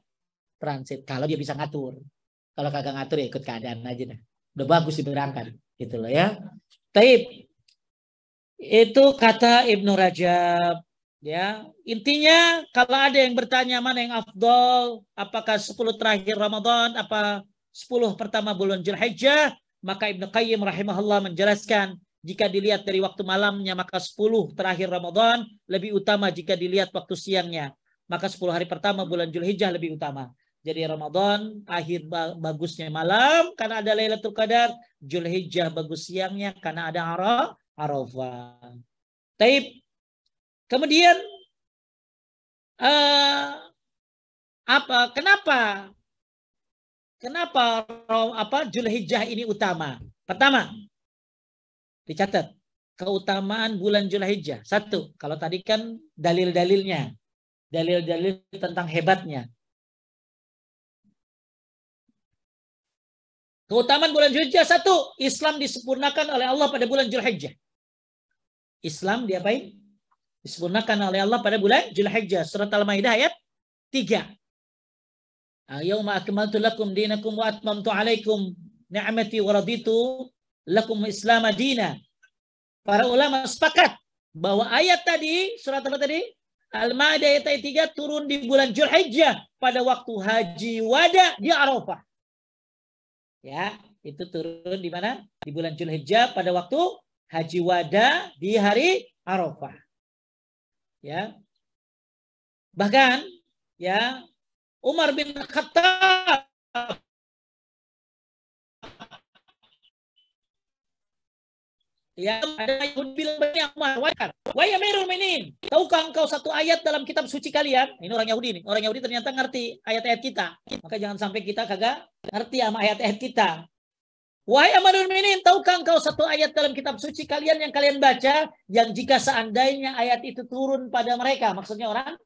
transit. Kalau dia bisa ngatur. Kalau kagak ngatur ya ikut keadaan aja dah. Udah bagus berangkat gitu loh ya. Taib. Itu kata Ibnu Rajab. Ya, intinya kalau ada yang bertanya mana yang afdol, apakah 10 terakhir Ramadan, apa 10 pertama bulan Zulhijjah, maka Ibnu Qayyim rahimahullah menjelaskan jika dilihat dari waktu malamnya maka 10 terakhir Ramadan lebih utama jika dilihat waktu siangnya. Maka 10 hari pertama bulan Zulhijjah lebih utama. Jadi Ramadan akhir bagusnya malam karena ada Lailatul Qadar, Zulhijjah bagus siangnya karena ada Arafah. Taib. Kemudian Kenapa Zulhijjah ini utama? Pertama, dicatat keutamaan bulan Zulhijjah. 1, kalau tadi kan dalil-dalilnya, dalil-dalil tentang hebatnya. Keutamaan bulan Zulhijjah 1, Islam disempurnakan oleh Allah pada bulan Zulhijjah. Islam diapain? Disempurnakan oleh Allah pada bulan Zulhijjah. Surat Al-Maidah ayat 3. Yauma akmaltu lakum dinakum wa atmamtu alaikum ni'mati wa raditu lakum Islam madina. Para ulama sepakat bahwa ayat tadi, surat apa tadi? Al-Maidah ayat 3 turun di bulan Zulhijjah pada waktu haji wada di Arafah. Ya, itu turun di mana? Di bulan Zulhijjah pada waktu haji wada di hari Arafah. Ya. Bahkan ya Umar bin Khattab ya ada yang bilang banyak wahai Amirul Mukminin, tahukah engkau satu ayat dalam kitab suci kalian? Ini orang Yahudi nih. Orang Yahudi ternyata ngerti ayat-ayat kita. Maka jangan sampai kita kagak ngerti sama ayat-ayat kita. Wahai Amirul Mukminin, tahukah engkau satu ayat dalam kitab suci kalian yang kalian baca yang jika seandainya ayat itu turun pada mereka, maksudnya orang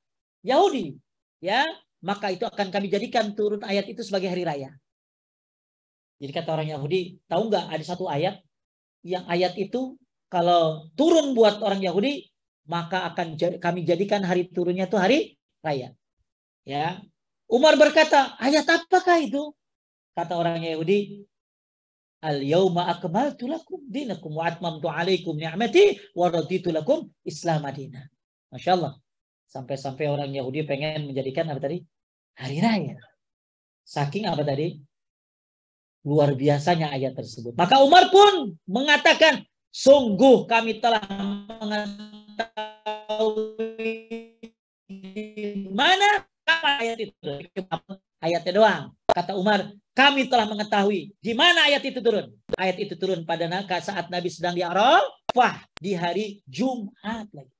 Yahudi, ya, maka itu akan kami jadikan turun ayat itu sebagai hari raya. Jadi kata orang Yahudi, tahu nggak ada satu ayat yang ayat itu kalau turun buat orang Yahudi, maka akan kami jadikan hari turunnya itu hari raya. Ya, Umar berkata, ayat apakah itu? Kata orang Yahudi, al-yauma akmaltu lakum dinakum wa atmamtu alaikum ni'mati wa raditu lakum Islam madina. Masya Allah. Sampai-sampai orang Yahudi pengen menjadikan apa tadi? Hari raya. Saking apa tadi? Luar biasanya ayat tersebut. Maka Umar pun mengatakan, sungguh kami telah mengetahui di mana ayat itu. Ayatnya doang. Kata Umar, kami telah mengetahui di mana ayat itu turun. Ayat itu turun pada saat Nabi sedang di Arafah di hari Jumat lagi.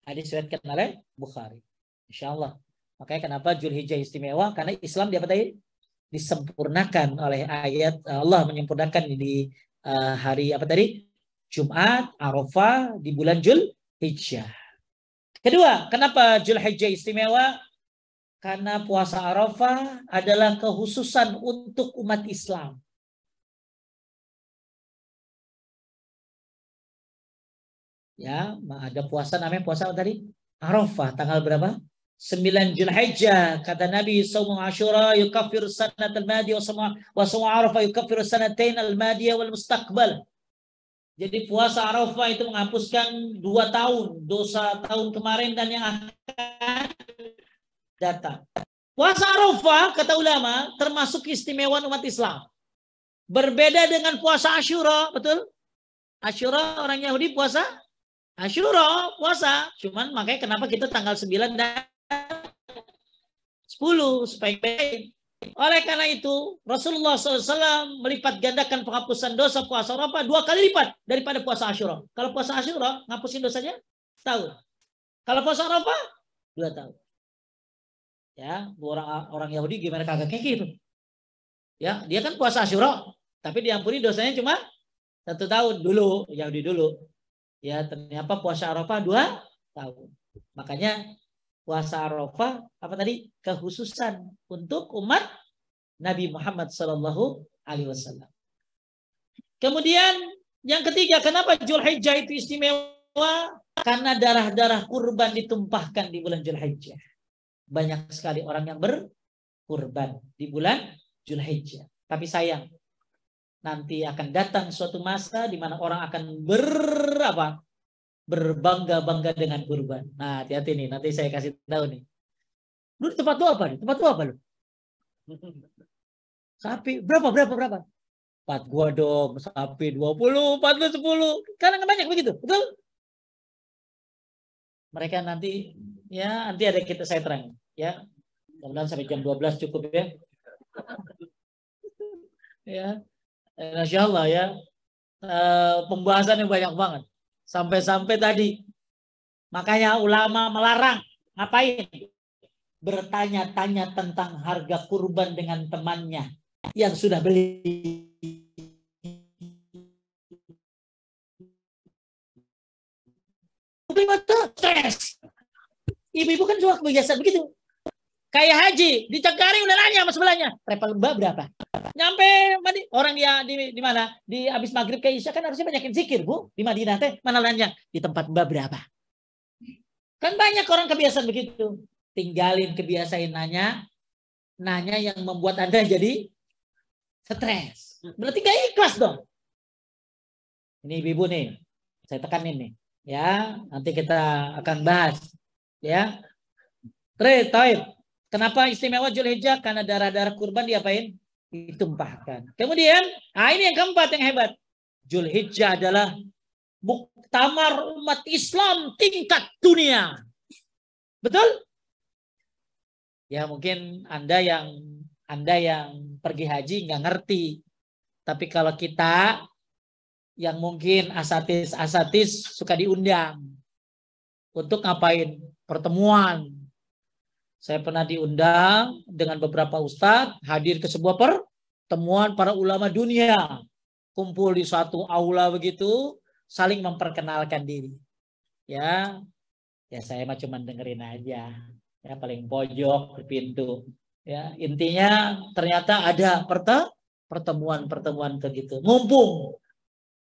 Hadis diriwayatkan oleh Bukhari. Insyaallah. Makanya kenapa Zulhijjah istimewa? Karena Islam disempurnakan oleh ayat Allah menyempurnakan di hari apa tadi? Jumat, Arafah di bulan Zulhijjah. Kedua, kenapa Zulhijjah istimewa? Karena puasa Arafah adalah kekhususan untuk umat Islam. Ya, ada puasa namanya puasa tadi Arafah tanggal berapa? 9 Zulhijjah. Kata Nabi, "Shaum Asyura yukaffiru sanat al-madiyah wa shaum Arafah yukaffiru sanatain al-madiyah wal mustaqbal." Jadi puasa Arafah itu menghapuskan 2 tahun dosa tahun kemarin dan yang akan datang. Puasa Arafah kata ulama termasuk keistimewaan umat Islam. Berbeda dengan puasa Asyura, betul? Asyura orang Yahudi puasa Asyura puasa. Cuman makanya kenapa kita tanggal 9 dan 10 supaya baik. Oleh karena itu, Rasulullah SAW melipat gandakan penghapusan dosa puasa Arafah 2 kali lipat daripada puasa Asyura. Kalau puasa Asyura, ngapusin dosanya setahun. Kalau puasa Arafah, 2 tahun. Ya, orang Yahudi gimana kagak kayak gitu. Ya, dia kan puasa Asyura, tapi diampuni dosanya cuma 1 tahun dulu, Yahudi dulu. Ya, ternyata puasa Arafah 2 tahun. Makanya puasa Arafah apa tadi? Kekhususan untuk umat Nabi Muhammad Sallallahu Alaihi Wasallam. Kemudian yang ketiga, kenapa Zulhijjah itu istimewa? Karena darah-darah kurban ditumpahkan di bulan Zulhijjah. Banyak sekali orang yang berkurban di bulan Zulhijjah. Tapi sayang, nanti akan datang suatu masa di mana orang akan berbangga-bangga dengan kurban. Nah, hati-hati nih, nanti saya kasih tahu nih. Lu di tempat lu apa nih? Tempat lu apa lu? Sapi. Berapa? 4 gua dong, sapi 20, 4 lu 10. Karena banyak begitu, betul? Mereka nanti, ya nanti ada saya terang. Ya, mudah-mudahan sampai jam 12 cukup ya. Ya, Masya Allah ya. Pembahasan yang banyak banget. Sampai-sampai tadi. Makanya ulama melarang. Ngapain? Bertanya-tanya tentang harga kurban dengan temannya yang sudah beli. Stres. Ibu-ibu kan suka kebiasaan begitu. Kayak haji, di Cengkareng udah nanya sama sebelahnya, travel mbak berapa? Nyampe orang dia di mana? Di habis maghrib ke isya kan harusnya banyakin zikir, Bu. Di Madinah teh mana nanya di tempat mbak berapa? Kan banyak orang kebiasaan begitu. Tinggalin kebiasaan nanya yang membuat Anda jadi stres. Berarti gak ikhlas dong. Ini ibu nih, saya tekanin nih. Ya, nanti kita akan bahas. Ya, taib. Kenapa istimewa Zulhijjah? Karena darah-darah kurban diapain? Ditumpahkan. Kemudian, ini yang keempat yang hebat. Zulhijjah adalah muktamar umat Islam tingkat dunia. Betul? Ya mungkin Anda yang pergi haji nggak ngerti. Tapi kalau kita yang mungkin asatis suka diundang untuk ngapain? Pertemuan. Saya pernah diundang dengan beberapa ustadz hadir ke sebuah pertemuan para ulama dunia. Kumpul di suatu aula begitu, saling memperkenalkan diri. Ya saya mah cuma dengerin aja. Ya paling pojok di pintu. Ya intinya ternyata ada pertemuan begitu. Ngumpul.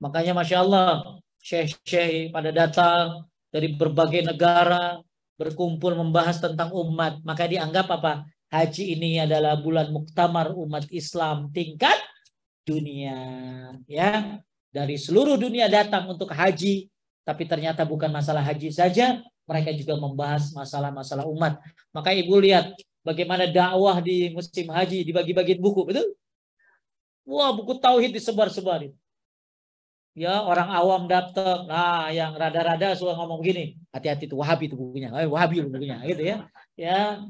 Makanya Masya Allah, syekh-syekh pada datang dari berbagai negara, berkumpul membahas tentang umat. Maka dianggap apa? Haji ini adalah bulan muktamar umat Islam tingkat dunia. Ya, dari seluruh dunia datang untuk haji. Tapi ternyata bukan masalah haji saja. Mereka juga membahas masalah-masalah umat. Maka ibu lihat bagaimana dakwah di musim haji dibagi-bagiin buku. Betul? Wah, buku tauhid disebar-sebarin. Ya orang awam datang, nah yang rada-rada suka ngomong begini, hati-hati tuh Wahabi tuh bukunya, Wahabi bukunya, gitu ya,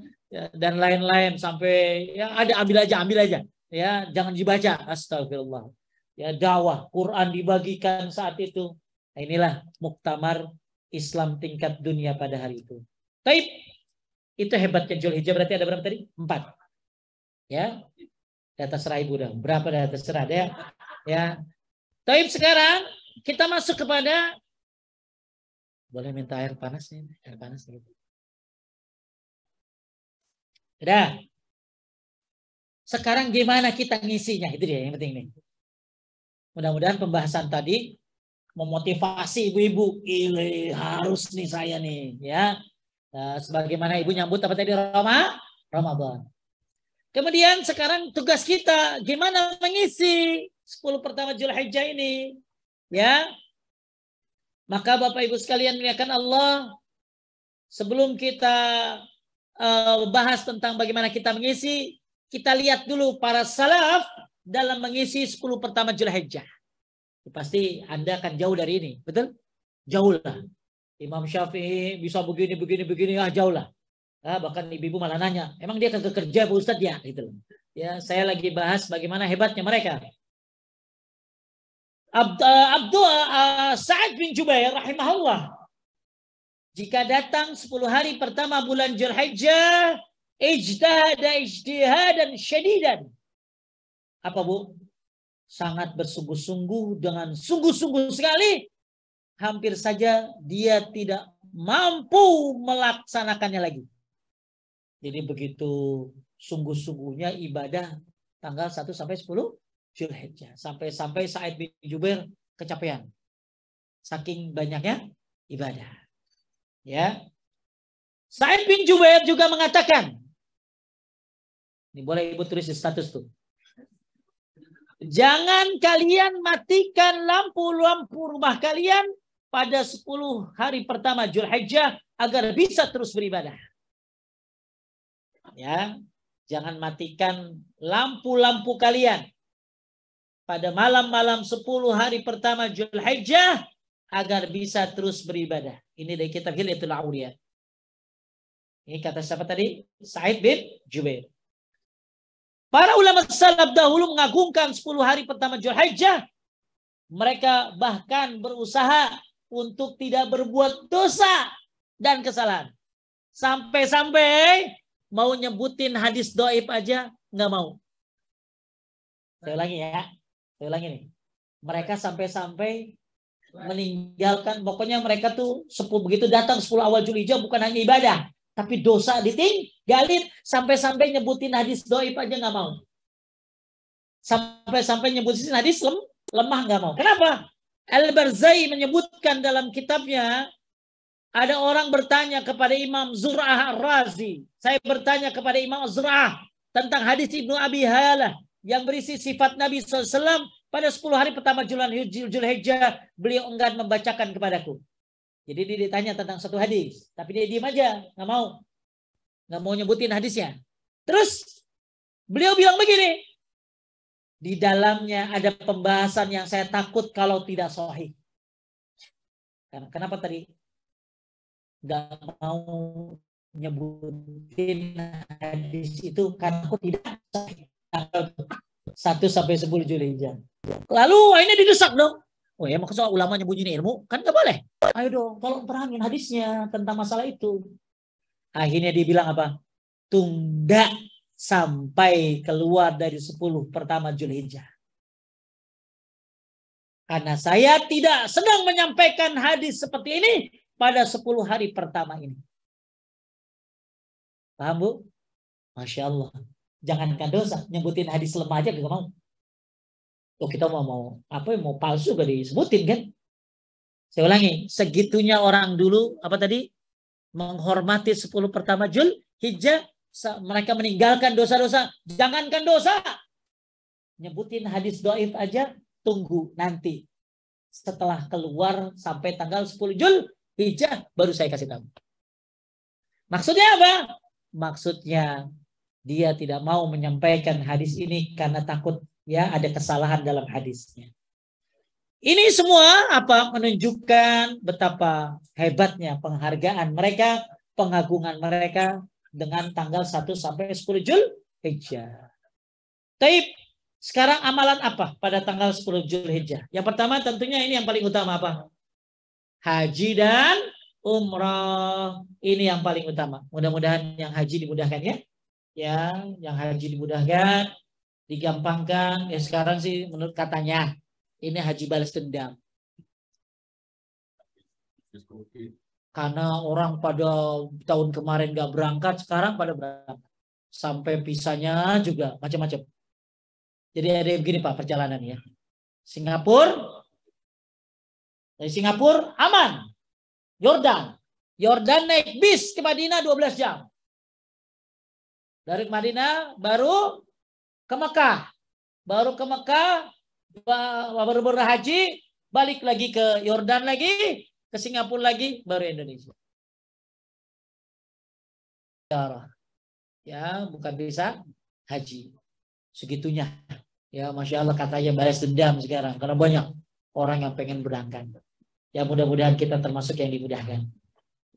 dan lain-lain sampai ya ada ambil aja, ya jangan dibaca, astagfirullah, ya dakwah Quran dibagikan saat itu, nah, inilah muktamar Islam tingkat dunia pada hari itu. Taib, itu hebatnya Zulhijjah berarti ada berapa tadi? 4, ya, di atas 1000 dah, berapa di atas 100 ya. Taib sekarang kita masuk kepada, boleh minta air panas nih, air panas gitu. Udah. Sekarang gimana kita ngisinya? Itu dia yang penting nih. Mudah-mudahan pembahasan tadi memotivasi ibu-ibu. Ile harus nih saya nih, ya. Nah, sebagaimana ibu nyambut apa tadi, Ramadan. Kemudian sekarang tugas kita gimana mengisi 10 pertama Zulhijjah ini, ya. Maka Bapak Ibu sekalian muliakan Allah, sebelum kita bahas tentang bagaimana kita mengisi, kita lihat dulu para salaf dalam mengisi 10 pertama Zulhijjah. Pasti Anda akan jauh dari ini, betul? Jauh lah. Imam Syafi'i bisa begini, jauh lah. Bahkan ibu-ibu malah nanya, emang dia kagak kerja Pak Ustadz ya? Gitu. Ya, saya lagi bahas bagaimana hebatnya mereka. Sa'ad bin Jubair rahimahullah, jika datang 10 hari pertama bulan Zulhijjah, ijtihada ijtihadan syadidan. Apa Bu? Sangat bersungguh-sungguh, dengan sungguh-sungguh sekali. Hampir saja dia tidak mampu melaksanakannya lagi. Jadi begitu sungguh-sungguhnya ibadah tanggal 1 sampai 10 Zulhijjah. Sampai-sampai Sa'id bin Jubair kecapean. Saking banyaknya ibadah. Ya. Sa'id bin Jubair juga mengatakan, ini boleh ibu tulis di status tuh. Jangan kalian matikan lampu-lampu rumah kalian pada 10 hari pertama Zulhijjah agar bisa terus beribadah. Ya, jangan matikan lampu-lampu kalian pada malam-malam 10 hari pertama Zulhijjah agar bisa terus beribadah. Ini dari kitab Hilyatul Auliya. Ini kata siapa tadi? Sa'id bin Jubair. Para ulama salaf dahulu mengagungkan 10 hari pertama Zulhijjah. Mereka bahkan berusaha untuk tidak berbuat dosa dan kesalahan. Sampai-sampai mau nyebutin hadis dhaif aja nggak mau. Saya ulangi ya. Saya ulangi nih. Mereka sampai-sampai meninggalkan, pokoknya mereka tuh begitu datang 10 awal Zulhijjah bukan hanya ibadah, tapi dosa ditinggalin, sampai-sampai nyebutin hadis dhaif aja nggak mau. Sampai-sampai nyebutin hadis lemah nggak mau. Kenapa? Al-Barzai menyebutkan dalam kitabnya, ada orang bertanya kepada Imam Zur'ah Ar-Razi. Saya bertanya kepada Imam Zur'ah tentang hadis Ibnu Abi Halah yang berisi sifat Nabi SAW pada 10 hari pertama Zulhijjah. Beliau enggan membacakan kepadaku. Jadi dia ditanya tentang satu hadis, tapi dia diam aja, nggak mau nyebutin hadisnya. Terus beliau bilang begini, di dalamnya ada pembahasan yang saya takut kalau tidak sahih. Kenapa tadi nggak mau nyebutin hadis itu? Karena aku tidak sahih. 1 sampai 10 Zulhijjah. Lalu ini didesak dong. Oh ya, maksudnya ulama nyembunyiin ilmu kan nggak boleh. Ayo dong, tolong terangin hadisnya tentang masalah itu. Akhirnya dia bilang apa? Tunda sampai keluar dari 10 pertama Zulhijjah. Karena saya tidak sedang menyampaikan hadis seperti ini pada 10 hari pertama ini. Paham Bu? Masya Allah. Jangankan dosa, nyebutin hadis lemah aja gak mau. Oh kita mau palsu gak disebutin kan? Saya ulangi, segitunya orang dulu apa tadi? Menghormati 10 pertama Zulhijjah. Mereka meninggalkan dosa-dosa. Jangankan dosa, nyebutin hadis dhaif aja, tunggu nanti setelah keluar sampai tanggal 10 Zulhijjah baru saya kasih tahu. Maksudnya apa? Maksudnya dia tidak mau menyampaikan hadis ini karena takut ya ada kesalahan dalam hadisnya. Ini semua apa? Menunjukkan betapa hebatnya penghargaan mereka, pengagungan mereka dengan tanggal 1 sampai 10 Zulhijjah. Taib, sekarang amalan apa pada tanggal 10 Zulhijjah? Yang pertama tentunya ini yang paling utama apa? Haji dan umrah. Ini yang paling utama. Mudah-mudahan yang haji dimudahkan ya. Ya, yang haji dimudahkan, digampangkan. Ya sekarang sih menurut katanya ini haji balas dendam. Karena orang pada tahun kemarin nggak berangkat, sekarang pada berangkat. Sampai visanya juga macam-macam. Jadi ada yang begini Pak perjalanan ya. Dari Singapura aman. Yordan naik bis ke Madinah 12 jam. Dari Madinah baru ke Mekah. Baru berhaji, balik lagi ke Yordan lagi, ke Singapura lagi, baru Indonesia. Ya, bukan bisa haji. Segitunya. Ya, Masya Allah katanya balas dendam sekarang. Karena banyak orang yang pengen berangkat. Ya, mudah-mudahan kita termasuk yang dimudahkan.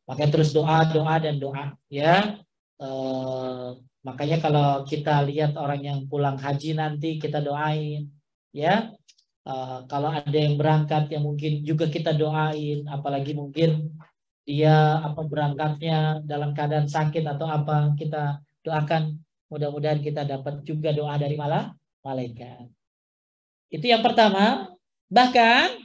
Makanya terus doa dan doa. Ya, makanya kalau kita lihat orang yang pulang haji nanti kita doain. Ya, kalau ada yang berangkat yang mungkin juga kita doain. Apalagi mungkin dia berangkatnya dalam keadaan sakit atau apa, kita doakan mudah-mudahan kita dapat juga doa dari malaikat. Itu yang pertama. Bahkan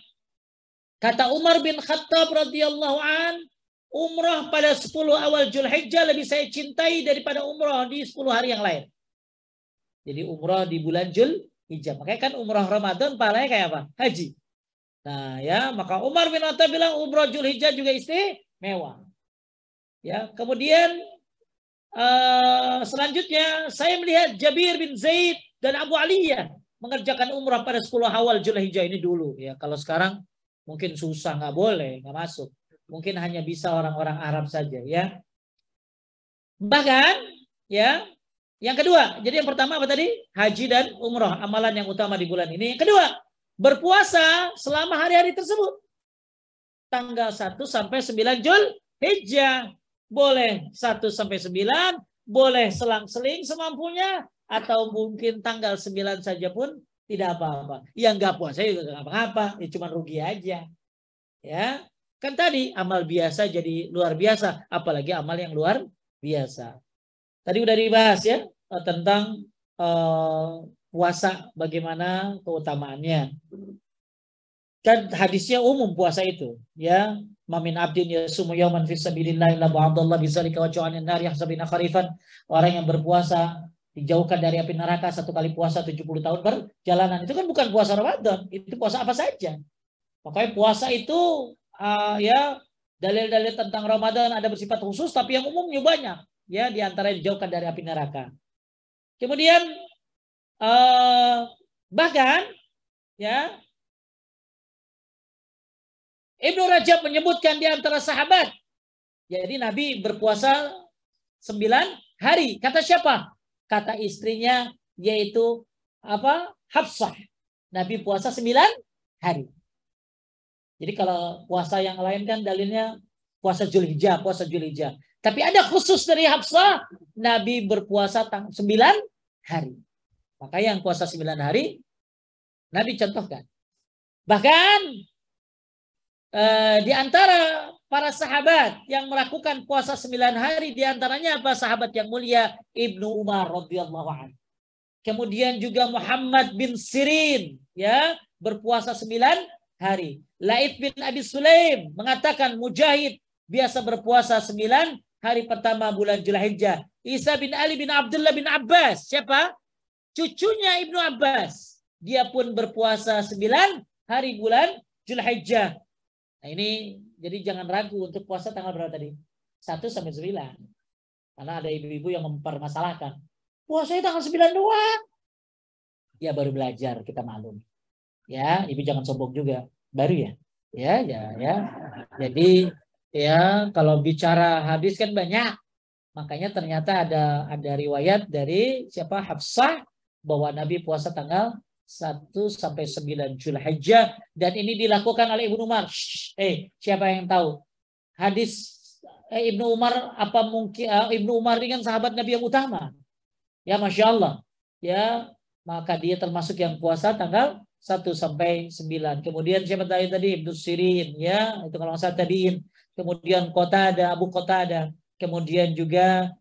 kata Umar bin Khattab radhiyallahu an, umrah pada 10 awal Zulhijjah lebih saya cintai daripada umrah di 10 hari yang lain. Jadi umrah di bulan Zulhijjah. Makanya kan umrah Ramadan pahalanya kayak apa? Haji. Nah ya, maka Umar bin Khattab bilang umrah Zulhijjah juga istimewa. Ya, kemudian selanjutnya saya melihat Jabir bin Zaid dan Abu Aliyah mengerjakan umrah pada 10 awal Zulhijjah ini dulu. Ya, kalau sekarang mungkin susah, nggak boleh, nggak masuk. Mungkin hanya bisa orang-orang Arab saja. Ya. Bahkan, ya, yang kedua. Jadi yang pertama apa tadi? Haji dan umrah, amalan yang utama di bulan ini. Yang kedua, berpuasa selama hari-hari tersebut. Tanggal 1 sampai 9 Zulhijjah. Boleh 1 sampai 9, boleh selang-seling semampunya, atau mungkin tanggal 9 saja pun tidak apa-apa. Yang nggak puasa juga nggak apa-apa, ya cuma rugi aja. Ya, kan tadi amal biasa jadi luar biasa, apalagi amal yang luar biasa. Tadi udah dibahas ya tentang puasa, bagaimana keutamaannya. Kan hadisnya umum puasa itu, ya. Mamin abdin yasumu yawman fi sabilillah illa ba'dallah bizalika wa ja'alan nar yahsabina kharifan. Orang yang berpuasa dijauhkan dari api neraka 1 kali puasa 70 tahun perjalanan. Itu kan bukan puasa Ramadan, itu puasa apa saja. Makanya puasa itu ya dalil-dalil tentang Ramadan ada bersifat khusus, tapi yang umumnya banyak. Ya, di antara dijauhkan dari api neraka. Kemudian bahkan ya Ibnu Rajab menyebutkan di antara sahabat. Jadi Nabi berpuasa 9 hari. Kata siapa? Kata istrinya, yaitu Hafsah. Nabi puasa 9 hari. Jadi kalau puasa yang lain kan dalilnya puasa Zulhijjah. Tapi ada khusus dari Hafsah, Nabi berpuasa 9 hari. Maka yang puasa 9 hari, Nabi contohkan. Bahkan di antara para sahabat yang melakukan puasa 9 hari, di antaranya apa? Sahabat yang mulia Ibnu Umar radhiyallahu anhu. Kemudian juga Muhammad bin Sirin, ya, berpuasa 9 hari. Laith bin Abi Sulaim mengatakan Mujahid biasa berpuasa 9 hari pertama bulan Zulhijjah. Isa bin Ali bin Abdullah bin Abbas, siapa? Cucunya Ibnu Abbas. Dia pun berpuasa 9 hari bulan Zulhijjah. Nah ini jadi jangan ragu untuk puasa tanggal berapa tadi? 1 sampai 9. Karena ada ibu-ibu yang mempermasalahkan. Puasanya tanggal 9 doang. Ya baru belajar, kita maklum. Ya, ibu jangan sombong juga. Baru ya. Ya. Jadi ya kalau bicara hadis kan banyak. Makanya ternyata ada riwayat dari siapa? Hafsah bahwa Nabi puasa tanggal 1 sampai 9 Zulhijjah, dan ini dilakukan oleh Ibnu Umar. Siapa yang tahu hadis Ibnu Umar? Apa mungkin Ibnu Umar ini kan sahabat Nabi yang utama? Ya, Masya Allah. Ya, maka dia termasuk yang puasa tanggal 1 sampai 9. Kemudian siapa tadi? Ibnu Sirin, ya, itu kalau saya tabiin. Kemudian Abu Qatadah. Kemudian juga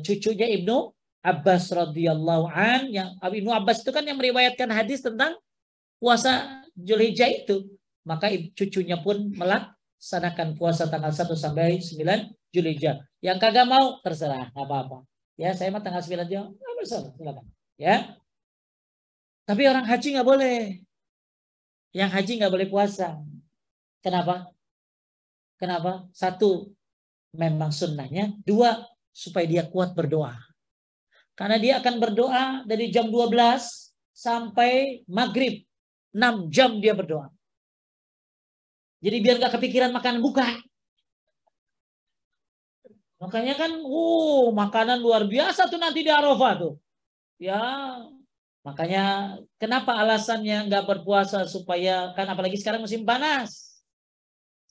cucunya Ibnu Abbas radhiyallahu an, yang Ibnu Abbas itu kan yang meriwayatkan hadis tentang puasa Zulhijjah itu. Maka cucunya pun laksanakan puasa tanggal 1 sampai 9 Zulhijjah. Yang kagak mau terserah, nggak apa-apa. Ya, saya mah tanggal 9 aja, nggak masalah, silakan. Ya. Tapi orang haji nggak boleh. Yang haji nggak boleh puasa. Kenapa? Kenapa? Satu, memang sunnahnya. Dua, supaya dia kuat berdoa. Karena dia akan berdoa dari jam 12 sampai maghrib. 6 jam dia berdoa. Jadi biar gak kepikiran makanan buka. Makanya kan, makanan luar biasa tuh nanti di Arafah tuh. Ya, makanya kenapa alasannya nggak berpuasa supaya, kan apalagi sekarang musim panas.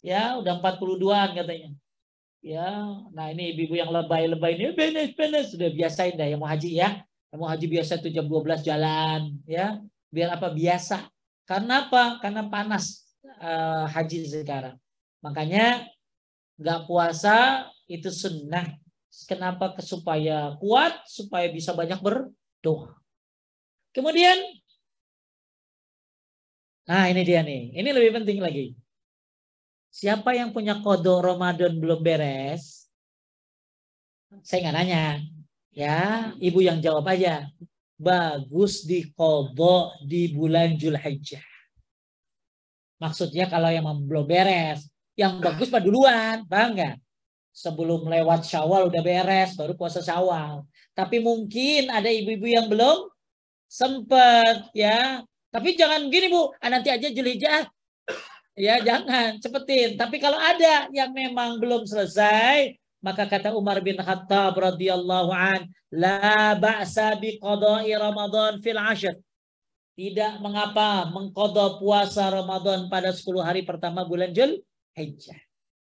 Ya, udah 42-an katanya. Ya, nah ini ibu-ibu yang lebay-lebay ini, panas, sudah biasain dah yang mau haji ya. Yang mau haji biasa tuh jam 12 jalan, ya. Biar apa? Biasa. Karena apa? Karena panas haji sekarang. Makanya nggak puasa itu sunnah. Kenapa? Supaya kuat, supaya bisa banyak berdoa. Kemudian, nah ini dia nih. Ini lebih penting lagi. Siapa yang punya qada Ramadan belum beres? Saya nggak nanya. Ya, ibu yang jawab aja. Bagus di qada di bulan Zulhijjah. Maksudnya kalau yang belum beres, yang bagus mah duluan, paham nggak? Sebelum lewat Syawal udah beres, baru puasa Syawal. Tapi mungkin ada ibu-ibu yang belum sempat, ya. Tapi jangan gini Bu, nanti aja Zulhijjah. Ya jangan, cepetin. Tapi kalau ada yang memang belum selesai, maka kata Umar bin Khattab radhiyallahu an, la ba'sa bi qada'i Ramadan fil 'ashr. Tidak mengapa mengqadha puasa Ramadan pada 10 hari pertama bulan Zulhijjah.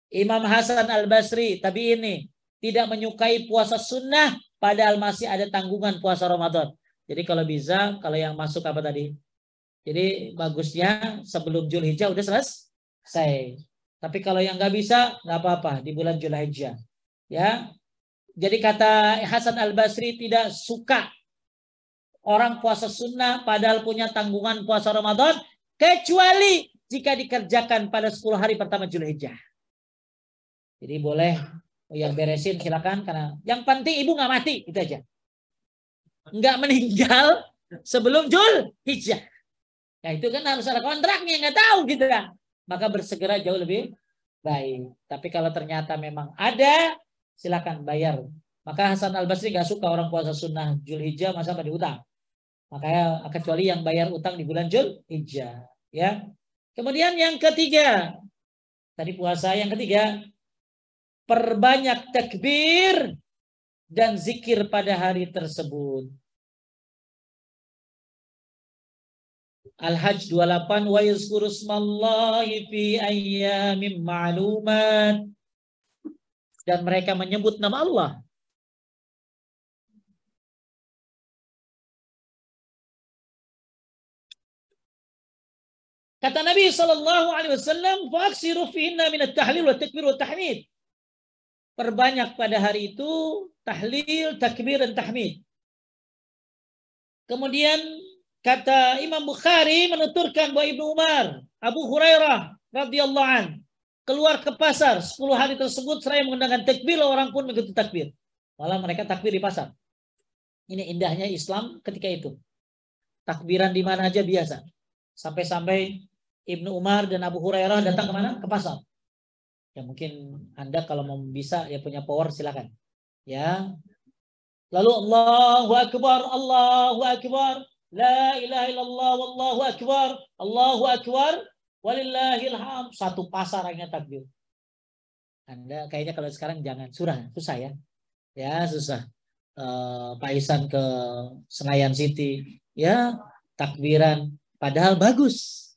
Imam Hasan Al-Basri tapi ini tidak menyukai puasa sunnah padahal masih ada tanggungan puasa Ramadan. Jadi kalau bisa, kalau yang masuk apa tadi? Jadi bagusnya sebelum Zulhijjah udah selesai. Tapi kalau yang nggak bisa, nggak apa-apa di bulan Zulhijjah. Ya. Jadi kata Hasan Al-Basri tidak suka orang puasa sunnah padahal punya tanggungan puasa Ramadan kecuali jika dikerjakan pada 10 hari pertama Zulhijjah. Jadi boleh yang beresin silakan karena yang penting ibu nggak mati itu aja. Nggak meninggal sebelum Zulhijjah. Nah itu kan harus ada kontraknya, nggak tahu gitu kan. Maka bersegera jauh lebih baik. Tapi kalau ternyata memang ada, silakan bayar. Maka Hasan Al-Basri nggak suka orang puasa sunnah Zulhijjah masa pada utang. Makanya kecuali yang bayar utang di bulan Zulhijjah. Ya. Kemudian yang ketiga, tadi puasa, yang ketiga, perbanyak takbir dan zikir pada hari tersebut. Al-Hajj 28 wa yazkuru smallahi fi ayyamin ma'lumat, dan mereka menyebut nama Allah kata Nabi SAW, fa'aksiru fihinna minat tahlil wa takbir wa tahmid. Perbanyak pada hari itu tahlil, takbir dan tahmid. Kemudian kata Imam Bukhari menuturkan bahwa Ibnu Umar, Abu Hurairah radhiyallahu an keluar ke pasar 10 hari tersebut seraya mengundangkan takbir, orang pun mengikuti takbir. Malah mereka takbir di pasar. Ini indahnya Islam ketika itu. Takbiran di mana aja biasa. Sampai-sampai Ibnu Umar dan Abu Hurairah datang ke mana? Ke pasar. Ya mungkin Anda kalau mau bisa ya punya power silakan. Ya. Lalu Allahu Akbar, Allahu Akbar. La ilaha illallah wallahu akbar. Allahu akbar walillahil hamd. Satu pasar hanya takbir. Anda kayaknya kalau sekarang jangan susah ya. Ya, susah. Pak Isan ke Senayan City, ya, takbiran padahal bagus.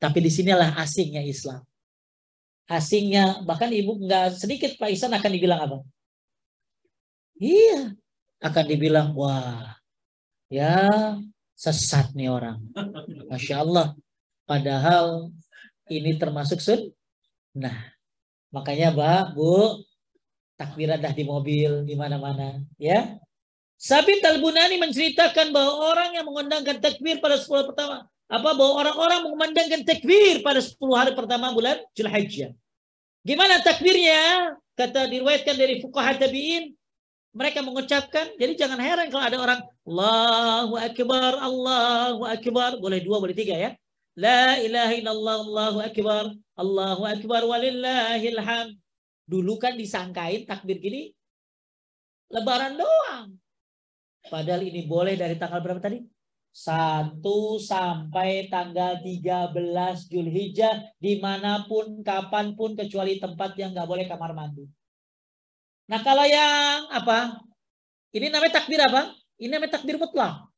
Tapi di sinilah asingnya Islam. Asingnya bahkan ibu nggak sedikit Pak Isan akan dibilang apa? Iya, akan dibilang wah, ya sesat nih orang. Masya Allah. Padahal ini termasuk sunnah. Makanya Mbak, Bu, takbiran dah di mobil, di mana-mana. Ya. Sabit Al-Bunani menceritakan bahwa orang yang mengundangkan takbir pada 10 pertama. Bahwa orang-orang mengumandangkan takbir pada 10 hari pertama bulan Zulhijjah. Gimana takbirnya? Kata diriwayatkan dari fuqaha tabi'in, mereka mengucapkan, jadi jangan heran kalau ada orang Allahu Akbar, Allahu Akbar, boleh 2, boleh 3 ya. La ilaha illallah, Allahu Akbar walillahil hamd. Dulu kan disangkain takbir gini lebaran doang. Padahal ini boleh dari tanggal berapa tadi? 1 sampai tanggal 13 Zulhijjah, dimanapun, kapanpun, kecuali tempat yang nggak boleh kamar mandi. Nah kalau yang apa? Ini namanya takbir apa? Ini namanya takbir mutlak.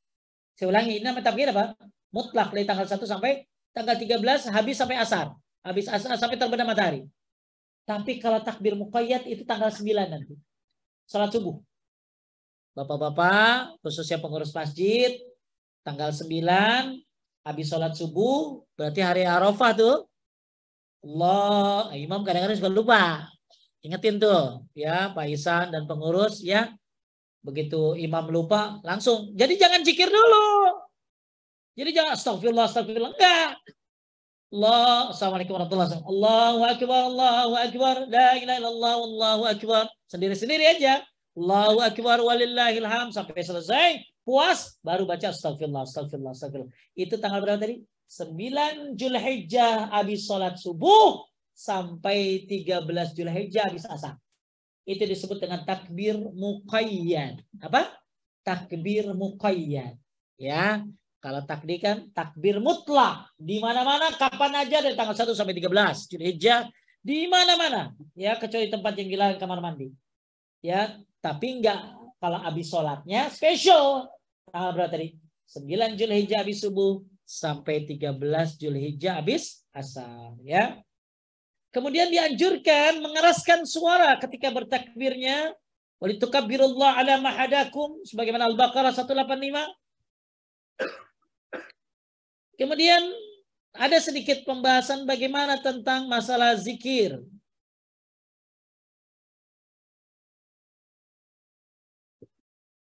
Saya ulangi, ini namanya takbir apa? Mutlak dari tanggal 1 sampai tanggal 13, habis sampai asar. Habis asar sampai terbenam matahari. Tapi kalau takbir muqayyad itu tanggal 9 nanti. Salat subuh. Bapak-bapak, khususnya pengurus masjid, tanggal 9 habis sholat subuh, berarti hari Arafah tuh. Allah, imam kadang-kadang suka lupa. Ingetin tuh, ya Pak Isan dan pengurus ya. Begitu imam lupa, langsung. Jadi jangan zikir dulu. Jadi jangan astagfirullah, enggak. Allah, assalamualaikum warahmatullahi wabarakatuh. Allahu akbar, la ilaha illallah, Allahu akbar. Sendiri-sendiri aja. Allahu akbar walillahil hamd sampai selesai. Puas, baru baca astagfirullah. Itu tanggal berapa tadi? 9 Zulhijjah habis sholat subuh sampai 13 Zulhijjah habis asar. Itu disebut dengan takbir muqayyad. Apa? Takbir muqayyad. Ya, kalau takbir kan takbir mutlak. Di mana-mana, kapan aja dari tanggal 1 sampai 13 Zulhijjah. Di mana-mana. Ya, kecuali tempat yang dilarang kamar mandi. Ya, tapi enggak kalau habis sholatnya spesial. Tanggal berapa tadi? 9 Zulhijjah habis subuh sampai 13 Zulhijjah habis asar, ya. Kemudian dianjurkan mengeraskan suara ketika bertakbirnya. Walitukabbirullah ala mahadakum sebagaimana Al-Baqarah 185. Kemudian ada sedikit pembahasan bagaimana tentang masalah zikir.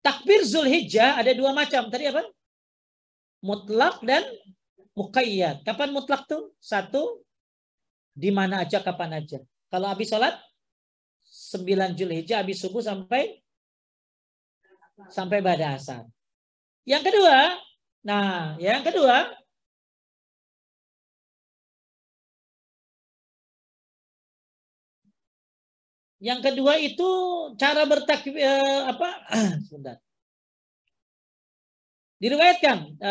Takbir Zulhijjah ada 2 macam. Tadi apa? Mutlak dan muqayyad. Kapan mutlak tuh? 1, di mana aja, kapan aja. Kalau habis sholat 9 Zulhijjah habis subuh sampai pada asar. Yang kedua itu cara bertakbir sebentar. Diriwayatkan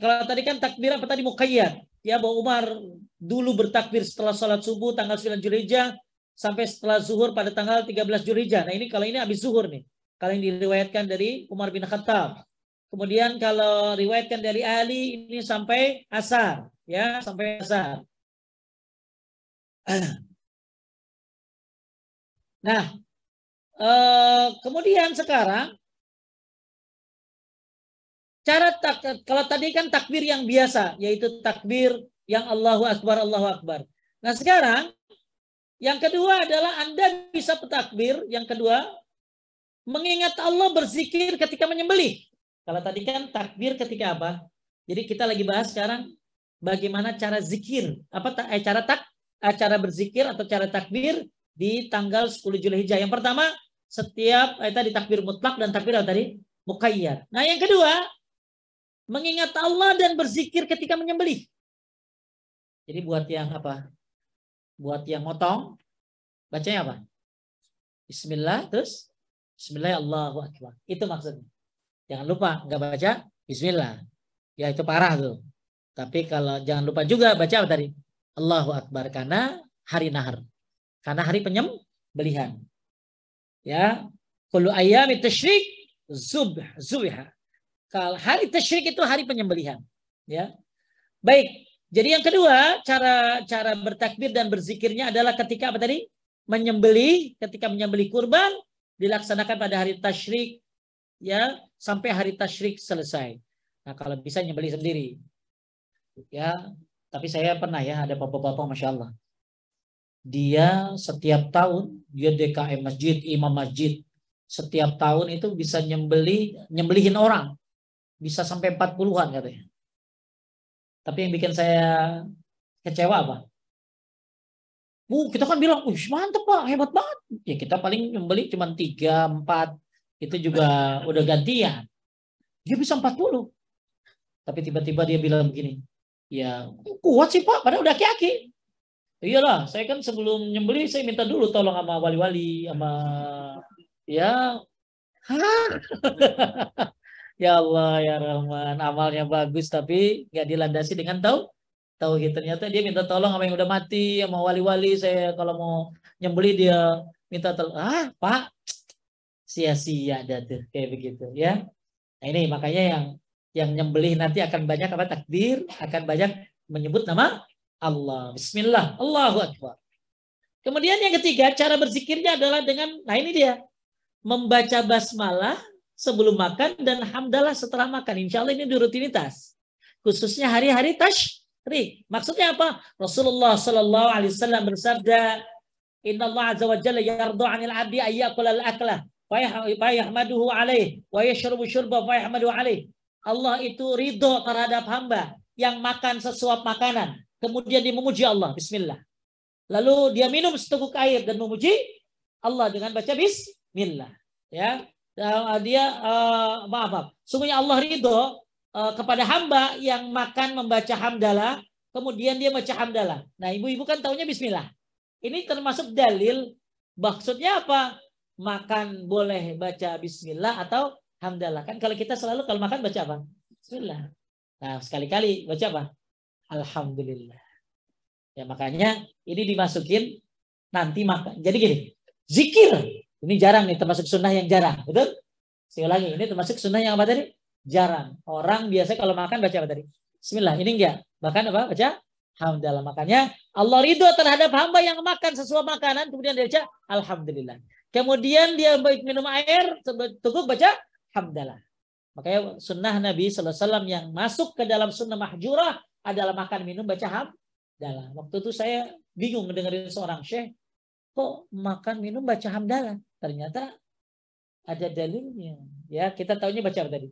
kalau tadi kan takbir apa tadi muqayyad, ya bahwa Umar dulu bertakbir setelah salat subuh tanggal 9 Zulhijjah sampai setelah zuhur pada tanggal 13 Zulhijjah. Nah, ini kalau ini habis zuhur nih. Kalau yang diriwayatkan dari Umar bin Khattab. Kemudian kalau riwayatkan dari Ali ini sampai asar, ya, sampai asar. Nah, kemudian sekarang kalau tadi kan takbir yang biasa, yaitu takbir yang Allahu Akbar, Allahu Akbar. Nah sekarang, yang kedua adalah Anda bisa bertakbir, yang kedua, mengingat Allah berzikir ketika menyembelih. Kalau tadi kan takbir ketika apa? Jadi kita lagi bahas sekarang bagaimana cara zikir, cara berzikir atau cara takbir di tanggal 10 Zulhijjah. Yang pertama, setiap tadi takbir mutlak dan takbir tadi muqayyad. Nah, yang kedua, mengingat Allah dan berzikir ketika menyembelih. Jadi buat yang apa? Buat yang motong, bacanya apa? Bismillah, terus Bismillah Allahu Akbar. Itu maksudnya. Jangan lupa, nggak baca Bismillah. Ya itu parah tuh. Tapi kalau jangan lupa juga baca apa tadi? Allahu Akbar, karena hari nahar. Karena hari penyembelihan. Ya. Kullu ayyamit tasyrik zubha. Kalau hari tasyrik itu hari penyembelihan, ya. Baik. Jadi yang kedua, cara bertakbir dan berzikirnya adalah ketika apa tadi? Ketika menyembelih kurban dilaksanakan pada hari tasyrik, ya, sampai hari tasyrik selesai. Nah, kalau bisa nyembelih sendiri. Ya, tapi saya pernah ya ada bapak-bapak Masya Allah. Dia setiap tahun dia DKM masjid, imam masjid. Setiap tahun itu bisa nyembelihin orang. Bisa sampai 40-an katanya. Tapi yang bikin saya kecewa apa? Kita kan bilang, mantep Pak, hebat banget. Ya kita paling membeli cuma 3, 4. Itu juga udah gantian. Dia bisa 40. Tapi tiba-tiba dia bilang begini, ya kuat sih Pak, padahal udah aki-aki. Iyalah, saya kan sebelum nyembeli saya minta dulu tolong sama wali-wali, sama ya, ya Allah ya Rahman, amalnya bagus tapi nggak dilandasi dengan tauhid. Ternyata dia minta tolong sama yang udah mati, sama wali-wali. Saya kalau mau nyembeli dia minta tolong. Pak, sia-sia ada tuh kayak begitu ya. Nah ini makanya yang nyembelih nanti akan banyak apa takbir, akan banyak menyebut nama Allah. Bismillah, Allahu Akbar. Kemudian yang ketiga, cara berzikirnya adalah dengan, nah ini dia, membaca basmalah sebelum makan dan hamdalah setelah makan. Insya Allah ini di rutinitas. Khususnya hari-hari tasyrik. Maksudnya apa? Rasulullah Sallallahu Alaihi Wasallam bersabda, Inna Allah Azza wa Jalla yardu anil abdi ayyakul al-aklah fa yahmaduhu alaih wa yashrubu syurba fa yahmaduhu alaih. Allah itu ridho terhadap hamba yang makan sesuap makanan. Kemudian dia memuji Allah. Bismillah. Lalu dia minum seteguk air dan memuji Allah dengan baca Bismillah. Ya, dia maaf. Sungguhnya Allah ridho kepada hamba yang makan membaca hamdalah, kemudian dia baca hamdalah. Nah, ibu-ibu kan taunya Bismillah. Ini termasuk dalil. Maksudnya apa? Makan boleh baca Bismillah atau hamdalah. Kan kalau kita selalu kalau makan baca apa? Bismillah. Nah, sekali-kali baca apa? Alhamdulillah. Ya makanya ini dimasukin nanti makan. Jadi gini, zikir. Ini jarang nih, termasuk sunnah yang jarang. Betul? Saya ulangi, ini termasuk sunnah yang apa tadi? Jarang. Orang biasa kalau makan baca apa tadi? Bismillah. Ini enggak. Bahkan apa? Baca hamdalah. Makanya Allah ridho terhadap hamba yang makan sesuap makanan, kemudian dia baca alhamdulillah. Kemudian dia minum air, teguk baca hamdalah. Makanya sunnah Nabi Sallallahu Alaihi Wasallam yang masuk ke dalam sunnah mahjurah adalah makan minum baca hamdalah. Waktu itu saya bingung mendengarin seorang syekh, kok makan minum baca hamdalah? Ternyata ada dalilnya. Ya, kita taunya baca apa tadi?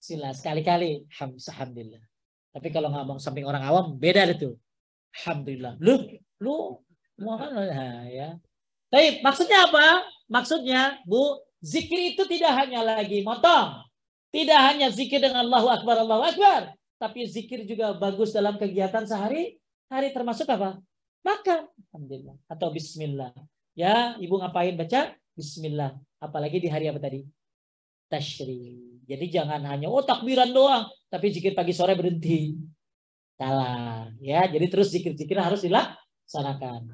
Sila sekali-kali alhamdulillah. Tapi kalau ngomong samping orang awam beda itu. Alhamdulillah. Lu makan ya. Baik, maksudnya apa? Maksudnya, Bu, zikir itu tidak hanya lagi motong. Tidak hanya zikir dengan Allahu Akbar, tapi zikir juga bagus dalam kegiatan sehari-hari, termasuk apa? Makan, alhamdulillah, atau bismillah. Ya, ibu ngapain baca? Bismillah. Apalagi di hari apa tadi? Tasyrik. Jadi jangan hanya takbiran doang, tapi zikir pagi sore berhenti. Salah, ya. Jadi terus zikir-zikir harus dilaksanakan.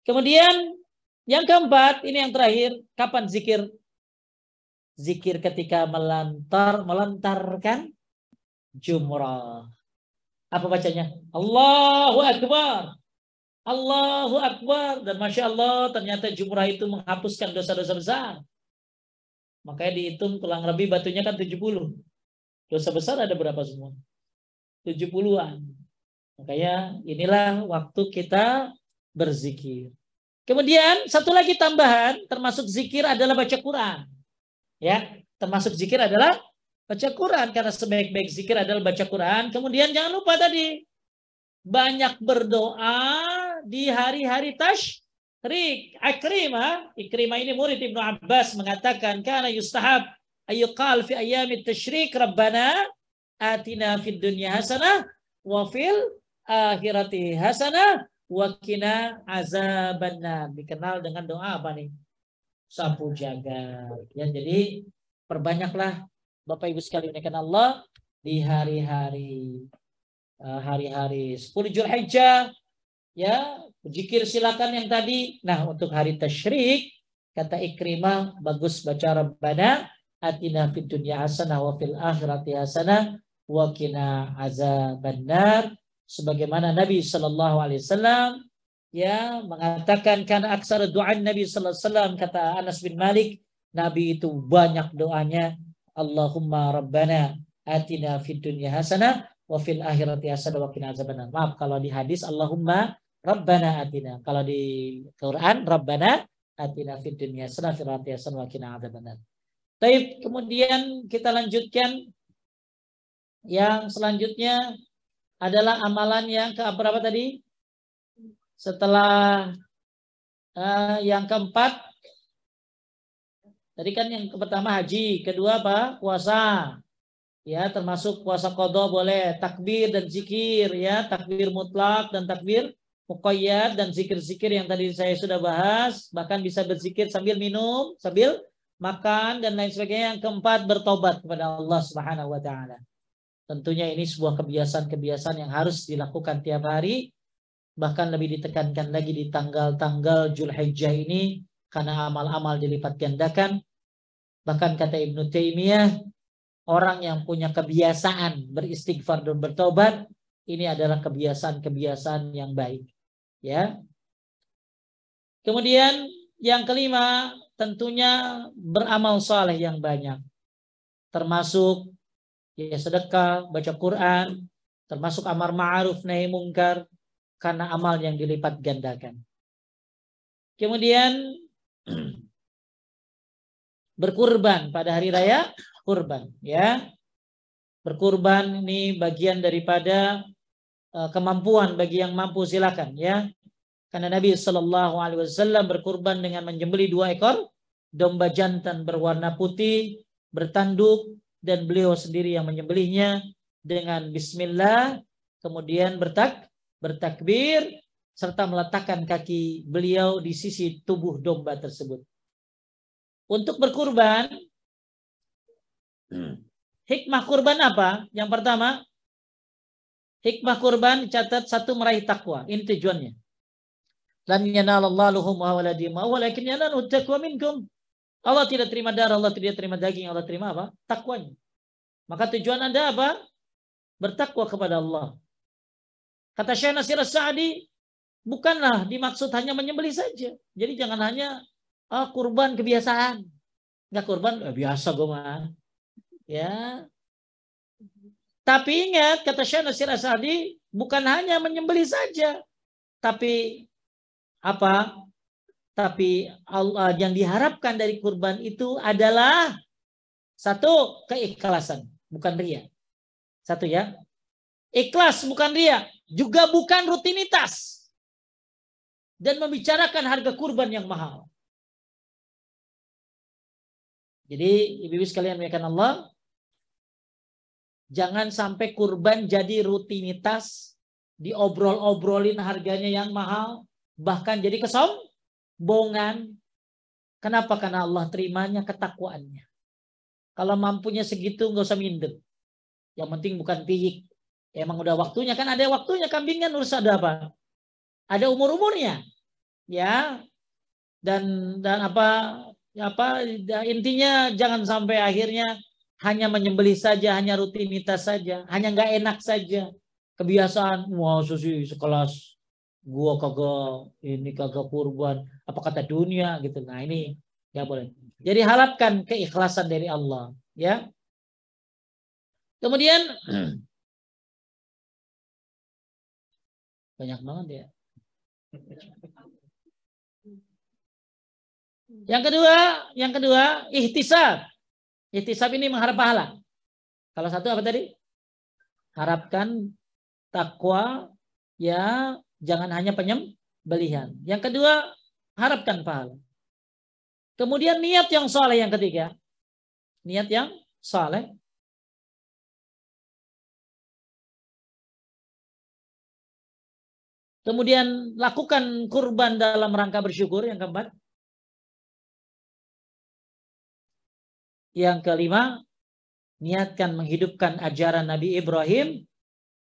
Kemudian yang keempat, ini yang terakhir, kapan zikir? Zikir ketika melantarkan jumrah. Apa bacanya? Allahu Akbar. Allahu Akbar. Dan Masya Allah ternyata jumrah itu menghapuskan dosa-dosa besar. Makanya dihitung kurang lebih batunya kan 70. Dosa besar ada berapa semua? 70-an. Makanya inilah waktu kita berzikir. Kemudian satu lagi tambahan, termasuk zikir adalah baca Quran. Ya, termasuk zikir adalah baca Quran. Karena sebaik-baik zikir adalah baca Quran. Kemudian jangan lupa tadi, banyak berdoa di hari-hari tasyrik. Ikrimah ini murid Ibnu Abbas mengatakan, kana yustahab ayyuqal fi ayyamit tasyrik rabbana atina fid dunya hasanah wa fil akhirati hasanah wa qina azabannar. Dikenal dengan doa apa nih? Sapu jagat. Ya, jadi perbanyaklah Bapak Ibu sekalian yang Allah di hari-hari 10 Zulhijjah, ya, berzikir silakan yang tadi. Nah, untuk hari tasyrik kata Ikrimah bagus baca Rabbana atina fid dunya hasanah wa fil akhirati hasanah wa qina azabannar, sebagaimana Nabi sallallahu alaihi wasallam ya mengatakan karena aksar doa Nabi sallallahu alaihi wasallam, kata Anas bin Malik, Nabi itu banyak doanya Allahumma Rabbana atina fid dunya hasanah wa fil akhirati hasanah wa qina azabannar. Maaf kalau di hadis Allahumma Rabbana atina, kalau di Quran Rabbana atina fid dunya hasanah wa fil akhirati hasanah wa qina azabannar. Baik, kemudian kita lanjutkan yang selanjutnya adalah amalan yang ke berapa tadi? Setelah Yang keempat, tadi kan yang pertama haji, kedua apa? Puasa. Ya, termasuk puasa qadha boleh, takbir dan zikir ya, takbir mutlak dan takbir muqayyad dan zikir-zikir yang tadi saya sudah bahas, bahkan bisa berzikir sambil minum, sambil makan dan lain sebagainya. Yang keempat, bertobat kepada Allah Subhanahu wa taala. Tentunya ini sebuah kebiasaan-kebiasaan yang harus dilakukan tiap hari, bahkan lebih ditekankan lagi di tanggal-tanggal Dzulhijjah ini karena amal-amal dilipat gandakan. Bahkan kata Ibnu Taimiyah, orang yang punya kebiasaan beristighfar dan bertobat, ini adalah kebiasaan-kebiasaan yang baik. Ya. Kemudian yang kelima, tentunya beramal saleh yang banyak. Termasuk ya sedekah, baca Quran, termasuk amar ma'ruf nahi mungkar, karena amal yang dilipat gandakan. Kemudian berkurban pada hari raya kurban, ya. Berkurban ini bagian daripada kemampuan bagi yang mampu, silakan ya. Karena Nabi Shallallahu Alaihi Wasallam berkurban dengan menyembelih 2 ekor domba jantan berwarna putih bertanduk, dan beliau sendiri yang menyembelihnya dengan Bismillah, kemudian bertakbir serta meletakkan kaki beliau di sisi tubuh domba tersebut. Untuk berkurban, hikmah kurban apa? Yang pertama, hikmah kurban catat 1, meraih takwa. Ini tujuannya. Lan yanalallahu luhumha wala dima'uha walakin yanaluhu taqwa minkum. Allah tidak terima darah, Allah tidak terima daging, Allah terima apa? Takwanya. Maka tujuan Anda apa? Bertakwa kepada Allah. Kata Syekh Nasir As-Sa'di, bukanlah dimaksud hanya menyembelih saja. Jadi jangan hanya kurban kebiasaan. Enggak kurban biasa gue mah. Ya. Tapi ingat kata Syekh Nasir As-Sa'di, bukan hanya menyembelih saja, tapi apa? Tapi Allah yang diharapkan dari kurban itu adalah 1, keikhlasan, bukan ria. 1 ya. Ikhlas bukan ria, juga bukan rutinitas. Dan membicarakan harga kurban yang mahal. Jadi ibu-ibu sekalian memuliakan Allah, jangan sampai kurban jadi rutinitas, diobrol-obrolin harganya yang mahal, bahkan jadi kesombongan. Kenapa? Karena Allah terimanya ketakwaannya. Kalau mampunya segitu nggak usah minder. Yang penting bukan piyik. Emang udah waktunya, kan ada waktunya, kambing kan harus ada apa? Ada umur-umurnya. Ya. Dan intinya jangan sampai akhirnya hanya menyembelih saja, hanya rutinitas saja, hanya nggak enak saja. Kebiasaan, wah sih sekelas gua kagak kurban, apa kata dunia gitu. Nah ini ya boleh. Jadi harapkan keikhlasan dari Allah, ya. Kemudian banyak banget ya. Yang kedua, ihtisab. Ihtisab ini mengharap pahala. Kalau 1 apa tadi? Harapkan takwa, ya, jangan hanya penyembelihan. Yang kedua, harapkan pahala. Kemudian niat yang saleh yang ketiga. Niat yang saleh. Kemudian lakukan kurban dalam rangka bersyukur yang keempat. Yang kelima, niatkan menghidupkan ajaran Nabi Ibrahim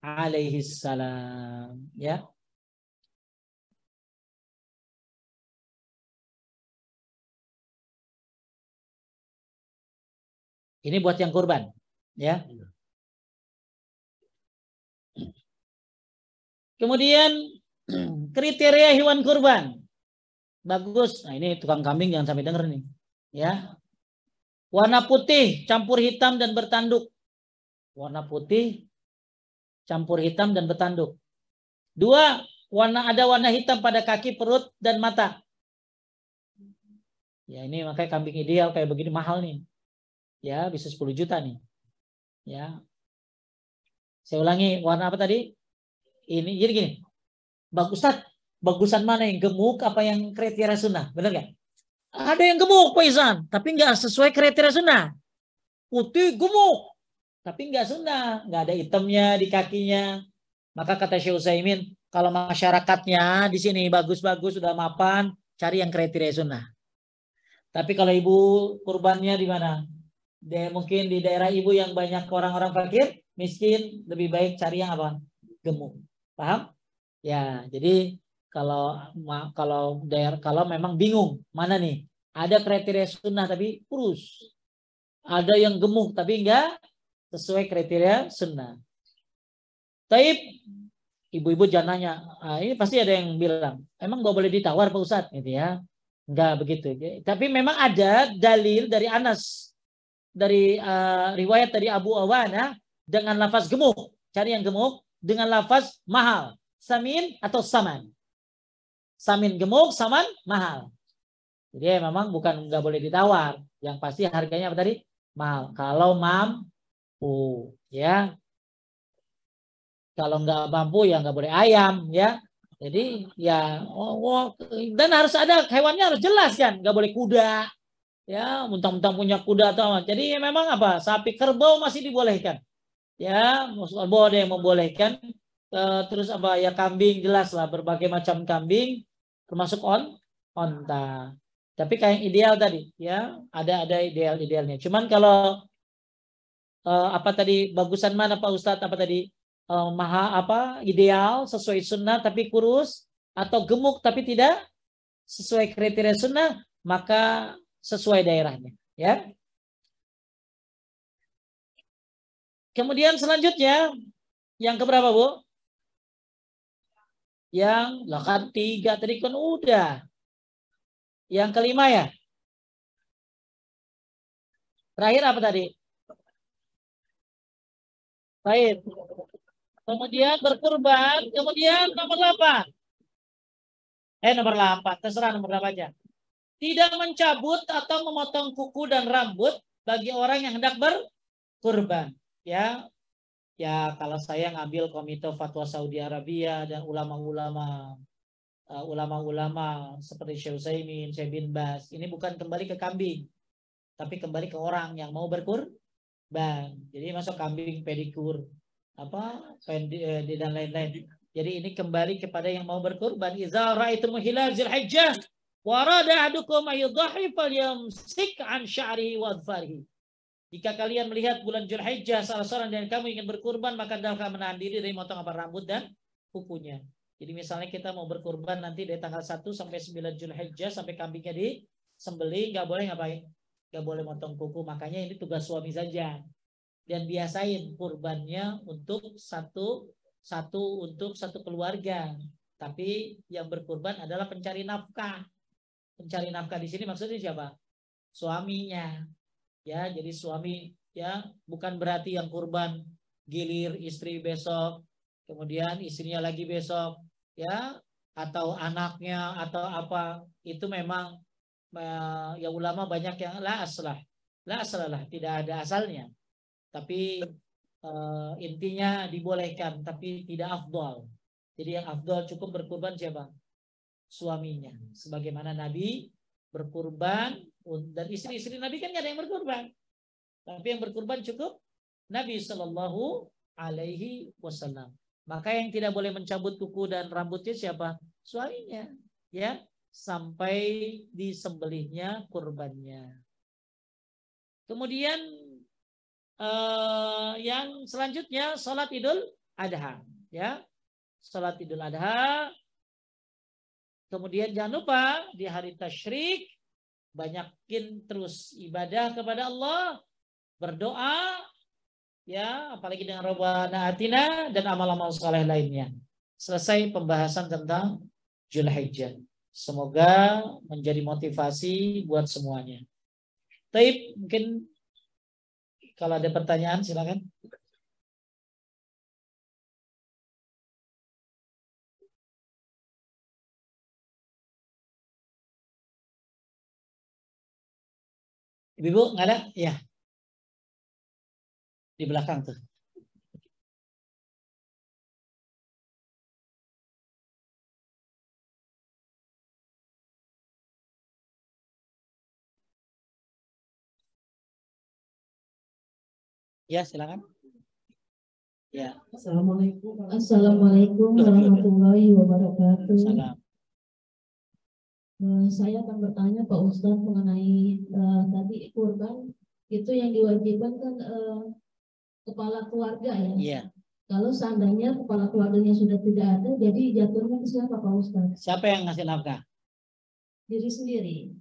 alaihissalam, ya. Ini buat yang kurban, ya. Kemudian kriteria hewan kurban. Bagus. Nah, ini tukang kambing jangan sampai denger nih, ya. Warna putih, campur hitam dan bertanduk. Warna putih, campur hitam dan bertanduk. 2, ada warna hitam pada kaki, perut dan mata. Ya ini makanya kambing ideal kayak begini mahal nih. Ya bisa 10 juta nih. Ya. Saya ulangi, warna apa tadi? Ini jadi gini. Bang Ustadz, bagusan mana yang gemuk apa yang kriteria sunnah, benar nggak? Ada yang gemuk Pak Ihsan, tapi nggak sesuai kriteria sunnah. Putih gemuk, tapi nggak sunnah, nggak ada hitamnya di kakinya. Maka kata Syekh Utsaimin, kalau masyarakatnya di sini bagus-bagus sudah mapan, cari yang kriteria sunnah. Tapi kalau ibu kurbannya di mana? Mungkin di daerah ibu yang banyak orang-orang fakir, miskin, lebih baik cari yang apa? Gemuk. Paham? Ya, jadi kalau memang bingung mana nih? Ada kriteria sunnah tapi kurus. Ada yang gemuk tapi enggak sesuai kriteria sunnah. Taib, ibu-ibu jangan nanya. Ini pasti ada yang bilang, emang nggak boleh ditawar Pak Ustadz, gitu ya? Enggak begitu. Tapi memang ada dalil dari Anas, dari riwayat dari Abu Awana dengan lafaz gemuk. Cari yang gemuk dengan lafaz mahal. Samin atau saman. Samin gemuk, saman mahal. Jadi memang bukan nggak boleh ditawar. Yang pasti harganya apa tadi? Mahal. Kalau mampu, ya. Kalau nggak mampu ya nggak boleh ayam, ya. Jadi ya, dan harus ada hewannya harus jelas kan, nggak boleh kuda, ya. Mentang-mentang punya kuda atau apa. Jadi ya memang apa? Sapi kerbau masih dibolehkan, ya. Kerbau ada yang membolehkan. Terus apa ya, kambing jelas lah, berbagai macam kambing termasuk onta. Tapi kayak yang ideal tadi, ya ada idealnya. Cuman kalau apa tadi, bagusan mana Pak Ustadz, apa tadi, ideal sesuai sunnah tapi kurus, atau gemuk tapi tidak sesuai kriteria sunnah, maka sesuai daerahnya, ya. Kemudian selanjutnya yang keberapa Bu? Yang kan 3 tadi kan udah. Yang kelima ya. Terakhir apa tadi? Baik. Kemudian berkurban. Kemudian nomor 8. Nomor 8. Terserah nomor berapa aja. Tidak mencabut atau memotong kuku dan rambut bagi orang yang hendak berkurban. Ya, ya kalau saya ngambil Komite Fatwa Saudi Arabia dan ulama-ulama seperti Syekh Utsaimin, Syekh bin Baz, ini bukan kembali ke kambing, tapi kembali ke orang yang mau berkurban. Jadi masuk kambing, pedikur, dan lain-lain. Jadi ini kembali kepada yang mau berkurban. Idza ra'aitumul hilal Dzulhijjah wa arada ahadukum ayyudhahi falyamsik an sya'rihi wa adfarihi. Jika kalian melihat bulan Dzulhijjah salah seorang dari kamu ingin berkurban, maka hendaklah menahan diri dari motong rambut dan kukunya. Jadi misalnya kita mau berkurban nanti dari tanggal 1 sampai 9 Dzulhijjah sampai kambingnya disembelih, nggak boleh ngapain? Nggak boleh motong kuku. Makanya ini tugas suami saja. Dan biasain kurbannya untuk satu keluarga. Tapi yang berkurban adalah pencari nafkah. Pencari nafkah di sini maksudnya siapa? Suaminya. Ya, jadi suami, ya, bukan berarti yang kurban gilir istri besok, kemudian istrinya lagi besok, ya, atau anaknya atau apa. Itu memang ya ulama banyak yang la aslah, tidak ada asalnya. Tapi intinya dibolehkan, tapi tidak afdal. Jadi yang afdal cukup berkurban siapa? Suaminya. Sebagaimana Nabi berkurban, dan istri-istri Nabi kan gak ada yang berkurban. Tapi yang berkurban cukup Nabi Shallallahu Alaihi Wasallam. Maka yang tidak boleh mencabut kuku dan rambutnya siapa? Suaminya. Ya, sampai disembelihnya kurbannya. Kemudian yang selanjutnya sholat Idul Adha, ya, sholat Idul Adha. Kemudian jangan lupa di hari tasyrik banyakin terus ibadah kepada Allah, berdoa, ya, apalagi dengan Rabbana Atina dan amal-amal saleh lainnya. Selesai pembahasan tentang Dzulhijjah. Semoga menjadi motivasi buat semuanya. Taib, mungkin kalau ada pertanyaan silakan. Ibu nggak ada? Ya. Di belakang tuh. Ya, silakan. Ya. Assalamualaikum warahmatullahi wabarakatuh. Salam. Saya akan bertanya Pak Ustadz mengenai tadi kurban itu yang diwajibkan kan kepala keluarga ya. Iya. Kalau seandainya kepala keluarganya sudah tidak ada, jadi jatuhnya ke siapa Pak Ustadz? Siapa yang ngasih nafkah? Diri sendiri.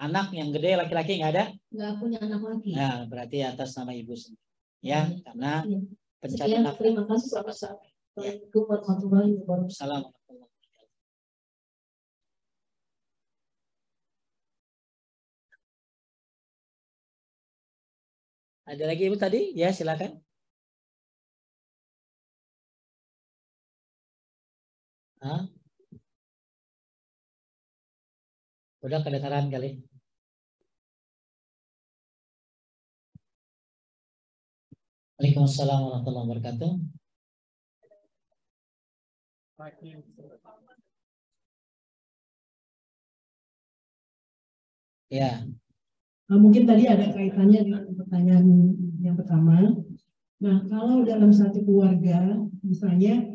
Anak yang gede laki-laki nggak ada? Nggak punya anak laki. Nah, berarti atas nama ibu sendiri. Ya, karena Iya. pencari Sekian, nafkah. terima kasih sama-sama. Assalamualaikum warahmatullahi wabarakatuh. Assalamualaikum. Ada lagi ibu tadi? Ya, silakan. Hah? Udah kedengaran kali. Waalaikumsalam warahmatullahi wabarakatuh. Ya. Mungkin tadi ada kaitannya dengan pertanyaan yang pertama. Nah, kalau dalam satu keluarga, misalnya,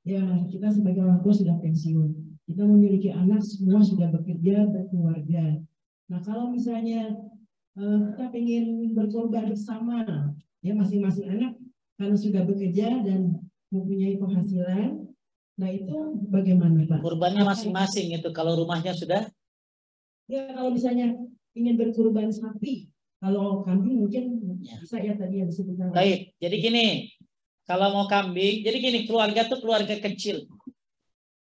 ya kita sebagai orang tua sudah pensiun, kita memiliki anak, semua sudah bekerja, berkeluarga. Nah, kalau misalnya kita ingin berkorban bersama, ya masing-masing anak karena sudah bekerja dan mempunyai penghasilan, nah itu bagaimana Pak? Kurbannya masing-masing itu kalau rumahnya sudah? Ya kalau misalnya ingin berkurban sapi, kalau kambing mungkin Ya. bisa ya tadi yang disebutkan. Baik, jadi gini, kalau mau kambing, jadi gini, keluarga tuh keluarga kecil.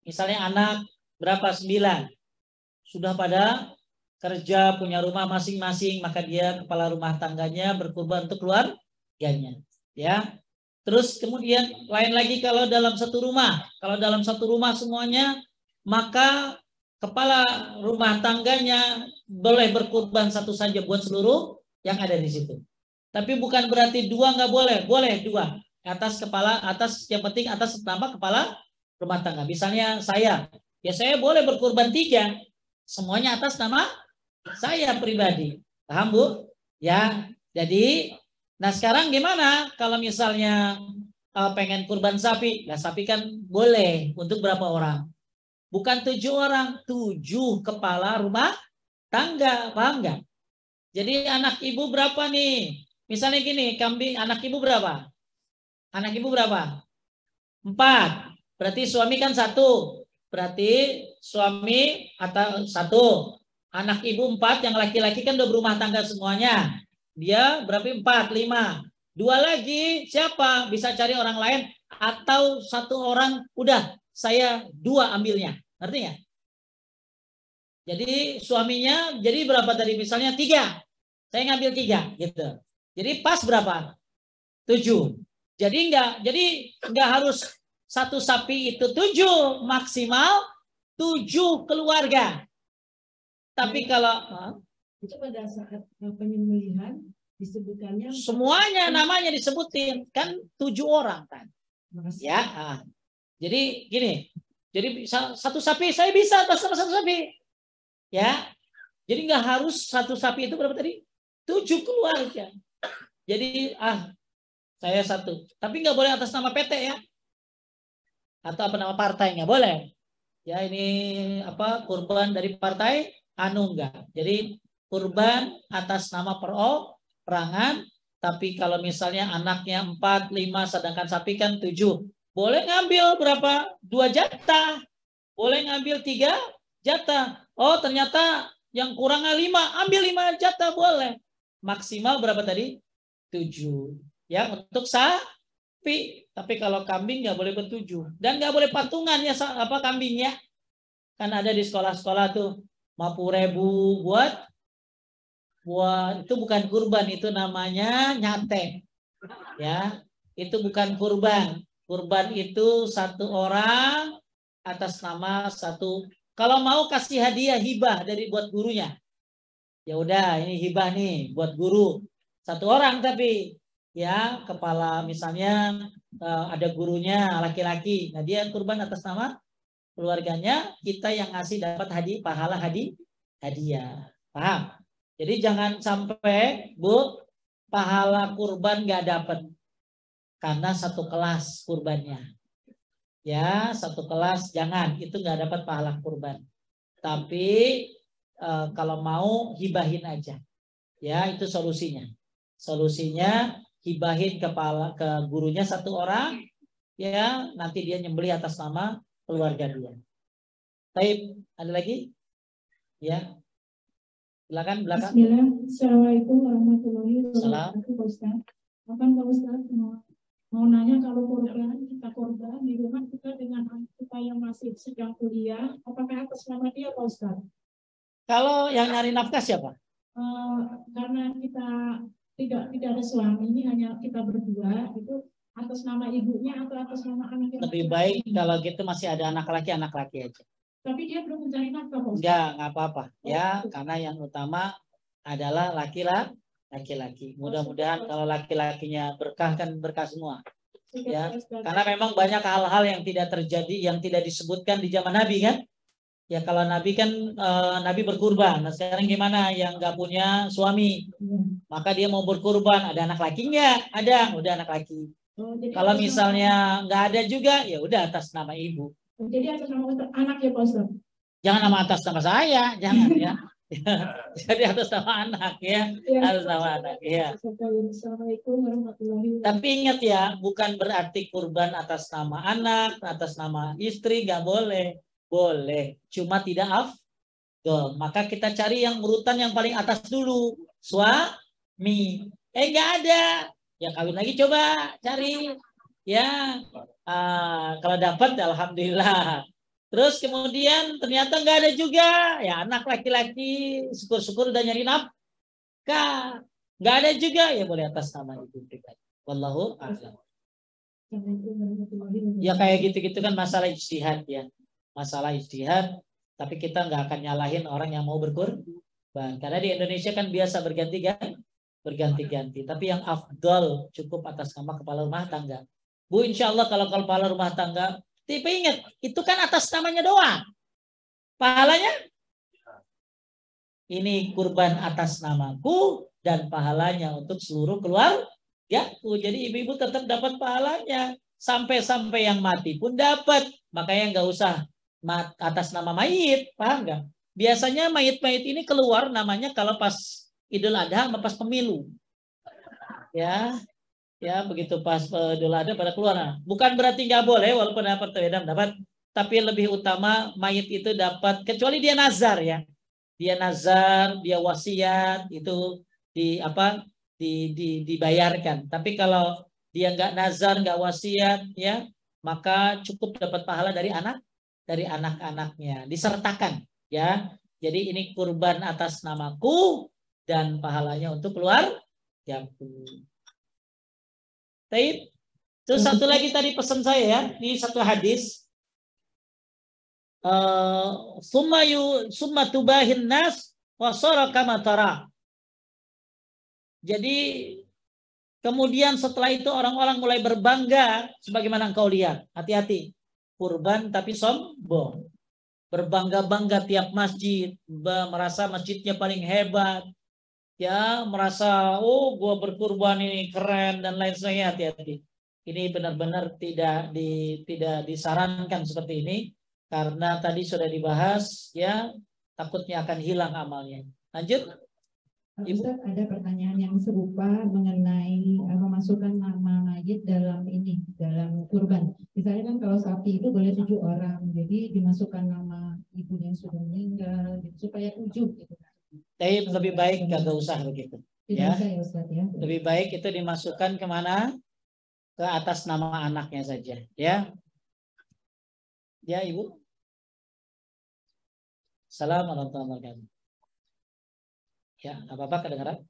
Misalnya anak berapa? 9. Sudah pada kerja, punya rumah masing-masing, maka dia kepala rumah tangganya berkurban untuk keluarganya. Ya. Terus kemudian lain lagi kalau dalam satu rumah. Kalau dalam satu rumah semuanya, maka kepala rumah tangganya boleh berkurban satu saja buat seluruh yang ada di situ. Tapi bukan berarti dua nggak boleh, boleh dua. Atas yang penting atas nama kepala rumah tangga. Misalnya saya, ya saya boleh berkurban 3. Semuanya atas nama saya pribadi. Paham Bu? Ya, jadi, nah sekarang gimana kalau misalnya pengen kurban sapi? Nah sapi kan boleh untuk berapa orang? Bukan 7 orang, 7 kepala rumah tangga, paham nggak? Jadi anak ibu berapa nih? Misalnya gini, kambing anak ibu berapa? Anak ibu berapa? 4. Berarti suami kan 1. Berarti suami atau 1. Anak ibu 4, yang laki-laki kan udah berumah tangga semuanya. Dia berarti 4, 5. 2 lagi siapa? Bisa cari orang lain atau 1 orang udah saya 2 ambilnya. Ngerti nggak? Jadi suaminya jadi berapa tadi? Misalnya 3. Saya ngambil 3 gitu. Jadi pas berapa? 7. Jadi enggak harus satu sapi itu 7, maksimal 7 keluarga. Tapi kalau itu pada saat penyembelihan disebutkannya semuanya namanya disebutin kan 7 orang kan. Ya. Jadi gini. Jadi satu sapi saya bisa atas sama satu sapi. Ya. Jadi nggak harus satu sapi itu berapa tadi? 7 keluarga. Jadi saya 1. Tapi nggak boleh atas nama PT ya. Atau apa nama partai nggak boleh. Ya ini kurban dari partai enggak. Jadi kurban atas nama perorangan. Tapi kalau misalnya anaknya 4, 5 sedangkan sapi kan 7. Boleh ngambil berapa? 2 jatah. Boleh ngambil 3 jatah. Oh ternyata yang kurangnya 5. Ambil 5 jatah boleh. Maksimal berapa tadi? 7. Ya untuk sapi. Tapi kalau kambing nggak boleh ber-7. Dan nggak boleh patungan ya kambingnya. Kan ada di sekolah-sekolah tuh. 50.000 buat itu bukan kurban. Itu namanya nyate. Ya. Itu bukan kurban. Kurban itu 1 orang atas nama 1. Kalau mau kasih hadiah hibah dari buat gurunya. Ya udah ini hibah nih buat guru. 1 orang tapi ya kepala misalnya ada gurunya laki-laki. Nah dia kurban atas nama keluarganya. Kita yang ngasih dapat pahala hadiah. Paham? Jadi jangan sampai Bu pahala kurban nggak dapat karena satu kelas kurbannya. Ya, satu kelas jangan, itu nggak dapat pahala kurban. Tapi kalau mau hibahin aja. Ya, itu solusinya. Solusinya hibahin ke gurunya satu orang, ya, nanti dia nyembelih atas nama keluarga dia. Baik, ada lagi? Ya. Silakan belakang. Bismillah. Assalamualaikum warahmatullahi wabarakatuh, Pak Ustaz. Apa Pak Ustaz mau nanya, kalau kita korban di rumah kita dengan anak kita yang masih sedang kuliah, apakah atas nama dia, Pak Ustaz? Kalau yang nyari nafkah siapa? Karena kita tidak ada suami, ini hanya kita berdua, itu atas nama ibunya atau atas nama anak kita? Lebih baik kalau gitu masih ada anak laki aja. Tapi dia belum mencari nafkah, Pak Ustaz? Nggak apa-apa. Ya, karena yang utama adalah laki-laki. Mudah-mudahan kalau laki-lakinya berkah, kan berkah semua. Ya, karena memang banyak hal-hal yang tidak terjadi, yang tidak disebutkan di zaman Nabi kan. Ya, kalau Nabi kan Nabi berkurban. Nah, sekarang gimana yang nggak punya suami? Maka dia mau berkurban, ada anak laki nggak? Ada, udah anak laki. Kalau misalnya nggak ada juga, ya udah atas nama ibu. Jadi atas nama anak ya, Pak Ustaz? Jangan nama atas nama saya, jangan ya. Jadi atas nama anak ya, atas nama anak ya. Assalamualaikum warahmatullahi wabarakatuh. Tapi ingat ya, bukan berarti kurban atas nama anak, atas nama istri, nggak boleh. Boleh, cuma tidak afdol. Maka kita cari yang urutan yang paling atas dulu, suami. Nggak ada, ya kawin lagi, coba cari. Ya, kalau dapat alhamdulillah. Terus kemudian ternyata nggak ada juga, ya anak laki-laki, syukur-syukur udah nyari nafkah. Nggak ada juga, ya boleh atas nama ibu pribadi. Wallahu a'lam. Ya kayak gitu-gitu kan masalah ijtihad ya. Masalah ijtihad, tapi kita nggak akan nyalahin orang yang mau berkurban. Karena di Indonesia kan biasa berganti-ganti. Tapi yang afdal cukup atas nama kepala rumah tangga. Bu, insya Allah kalau kepala rumah tangga, tapi ingat, itu kan atas namanya doang. Pahalanya? Ini kurban atas namaku dan pahalanya untuk seluruh keluargaku. Jadi ibu-ibu tetap dapat pahalanya. Sampai-sampai yang mati pun dapat. Makanya nggak usah atas nama mayit, paham nggak? Biasanya mayit-mayit ini keluar namanya kalau pas Idul Adha sama pas pemilu. Ya begitu pas Idul Adha pada keluar. Bukan berarti nggak boleh, walaupun ada perbedaan dapat, tapi lebih utama mayit itu dapat, kecuali dia nazar ya. Dia nazar, dia wasiat, itu dibayarkan. Tapi kalau dia nggak nazar, nggak wasiat, ya maka cukup dapat pahala dari anak-anaknya, disertakan ya. Jadi ini kurban atas namaku dan pahalanya untuk keluargaku. Baik. Terus satu lagi tadi pesan saya ya, di satu hadis, summa tubahin nas wa sara kama tara. Jadi kemudian setelah itu orang-orang mulai berbangga sebagaimana engkau lihat. Hati-hati. Kurban tapi sombong. Berbangga-bangga tiap masjid, merasa masjidnya paling hebat. Ya, merasa gua berkurban ini keren dan lain sebagainya. Hati-hati. Ini benar-benar tidak disarankan seperti ini karena tadi sudah dibahas ya, takutnya akan hilang amalnya. Lanjut. Ustaz, ada pertanyaan yang serupa mengenai memasukkan nama mayit dalam kurban. Misalnya kan kalau sapi itu boleh 7 orang, jadi dimasukkan nama ibu yang sudah meninggal gitu, supaya ujub gitu. Tapi lebih baik nggak usah begitu. Ya. Ya, Ustaz, ya. Lebih baik itu dimasukkan kemana? Ke atas nama anaknya saja. Ya. Ya Ibu. Assalamualaikum warahmatullahi wabarakatuh. Ya, apa-apa kedengaran?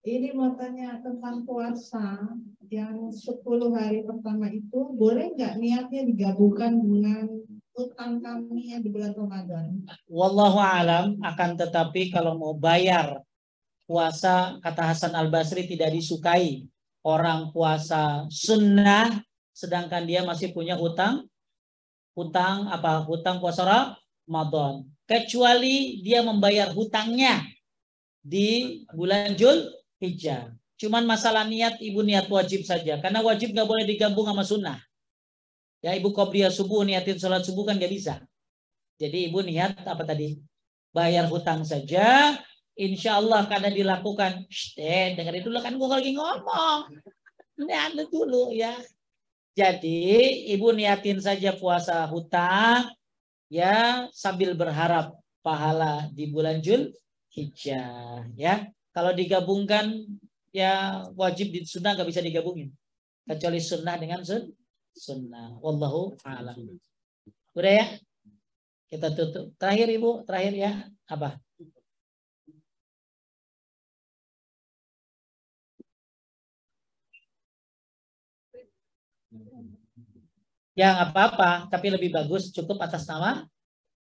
Ini mau tanya tentang puasa yang 10 hari pertama itu, boleh nggak niatnya digabungkan dengan utang kami yang di bulan Ramadan? Wallahu alam, akan tetapi kalau mau bayar puasa, kata Hasan Al-Basri, tidak disukai orang puasa sunnah sedangkan dia masih punya hutang puasa Ramadan, kecuali dia membayar hutangnya di bulan Dzulhijjah. Cuman masalah niat, ibu niat wajib saja. Karena wajib nggak boleh digabung sama sunnah. Ya, ibu qobliyah subuh niatin sholat subuh kan nggak bisa. Jadi ibu niat apa tadi? Bayar hutang saja. Insya Allah karena dilakukan. Dengerin dulu kan gue lagi ngomong. Niat dulu ya. Jadi ibu niatin saja puasa hutang. Ya, sambil berharap pahala di bulan Dzulhijjah. Ya, kalau digabungkan ya wajib di sunnah nggak bisa digabungin kecuali sunnah dengan sunnah. Wallahu a'lam. Udah ya, kita tutup. Terakhir ibu, terakhir ya apa? Ya nggak apa-apa, tapi lebih bagus cukup atas nama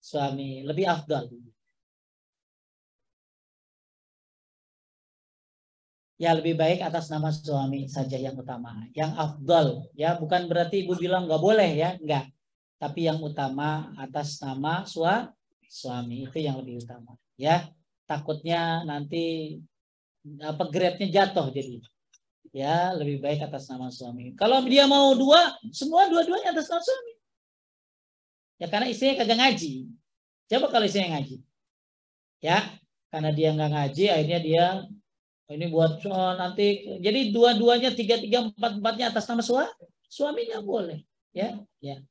suami, lebih afdal. Ya lebih baik atas nama suami saja yang utama, yang afdal. Ya bukan berarti ibu bilang nggak boleh ya, nggak. Tapi yang utama atas nama suami itu yang lebih utama. Ya takutnya nanti apa grade-nya jatuh jadi. Ya lebih baik atas nama suami. Kalau dia mau dua, semua dua-duanya atas nama suami. Ya karena istrinya kagak ngaji. Coba kalau istrinya ngaji. Ya karena dia nggak ngaji, akhirnya dia ini buat nanti jadi dua-duanya, tiga-tiga, empat-empatnya atas nama suaminya boleh. Ya, ya.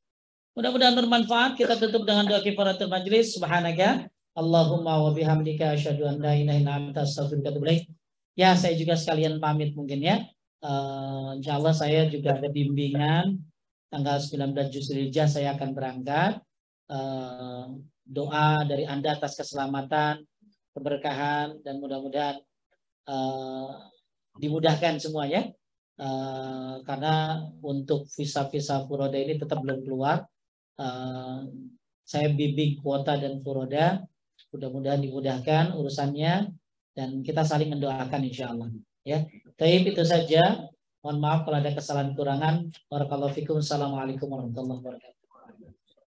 Mudah-mudahan bermanfaat. Kita tutup dengan doa kifaratul majlis. Subhanaka Allahumma wa bihamdika asyhadu an la ilaha illa anta astaghfiruka wa atubu ilaik. Ya, saya juga sekalian pamit mungkin ya. Insyaallah saya juga ada bimbingan tanggal 19 Dzulhijjah saya akan berangkat. Doa dari Anda atas keselamatan, keberkahan dan mudah-mudahan dimudahkan semuanya. Karena untuk visa-visa furoda ini tetap belum keluar. Saya bimbing kuota dan furoda, mudah-mudahan dimudahkan urusannya dan kita saling mendoakan insya Allah. Ya, taib itu saja. Mohon maaf kalau ada kesalahan kurangan. Barakallahu fikum. Assalamualaikum warahmatullahi wabarakatuh.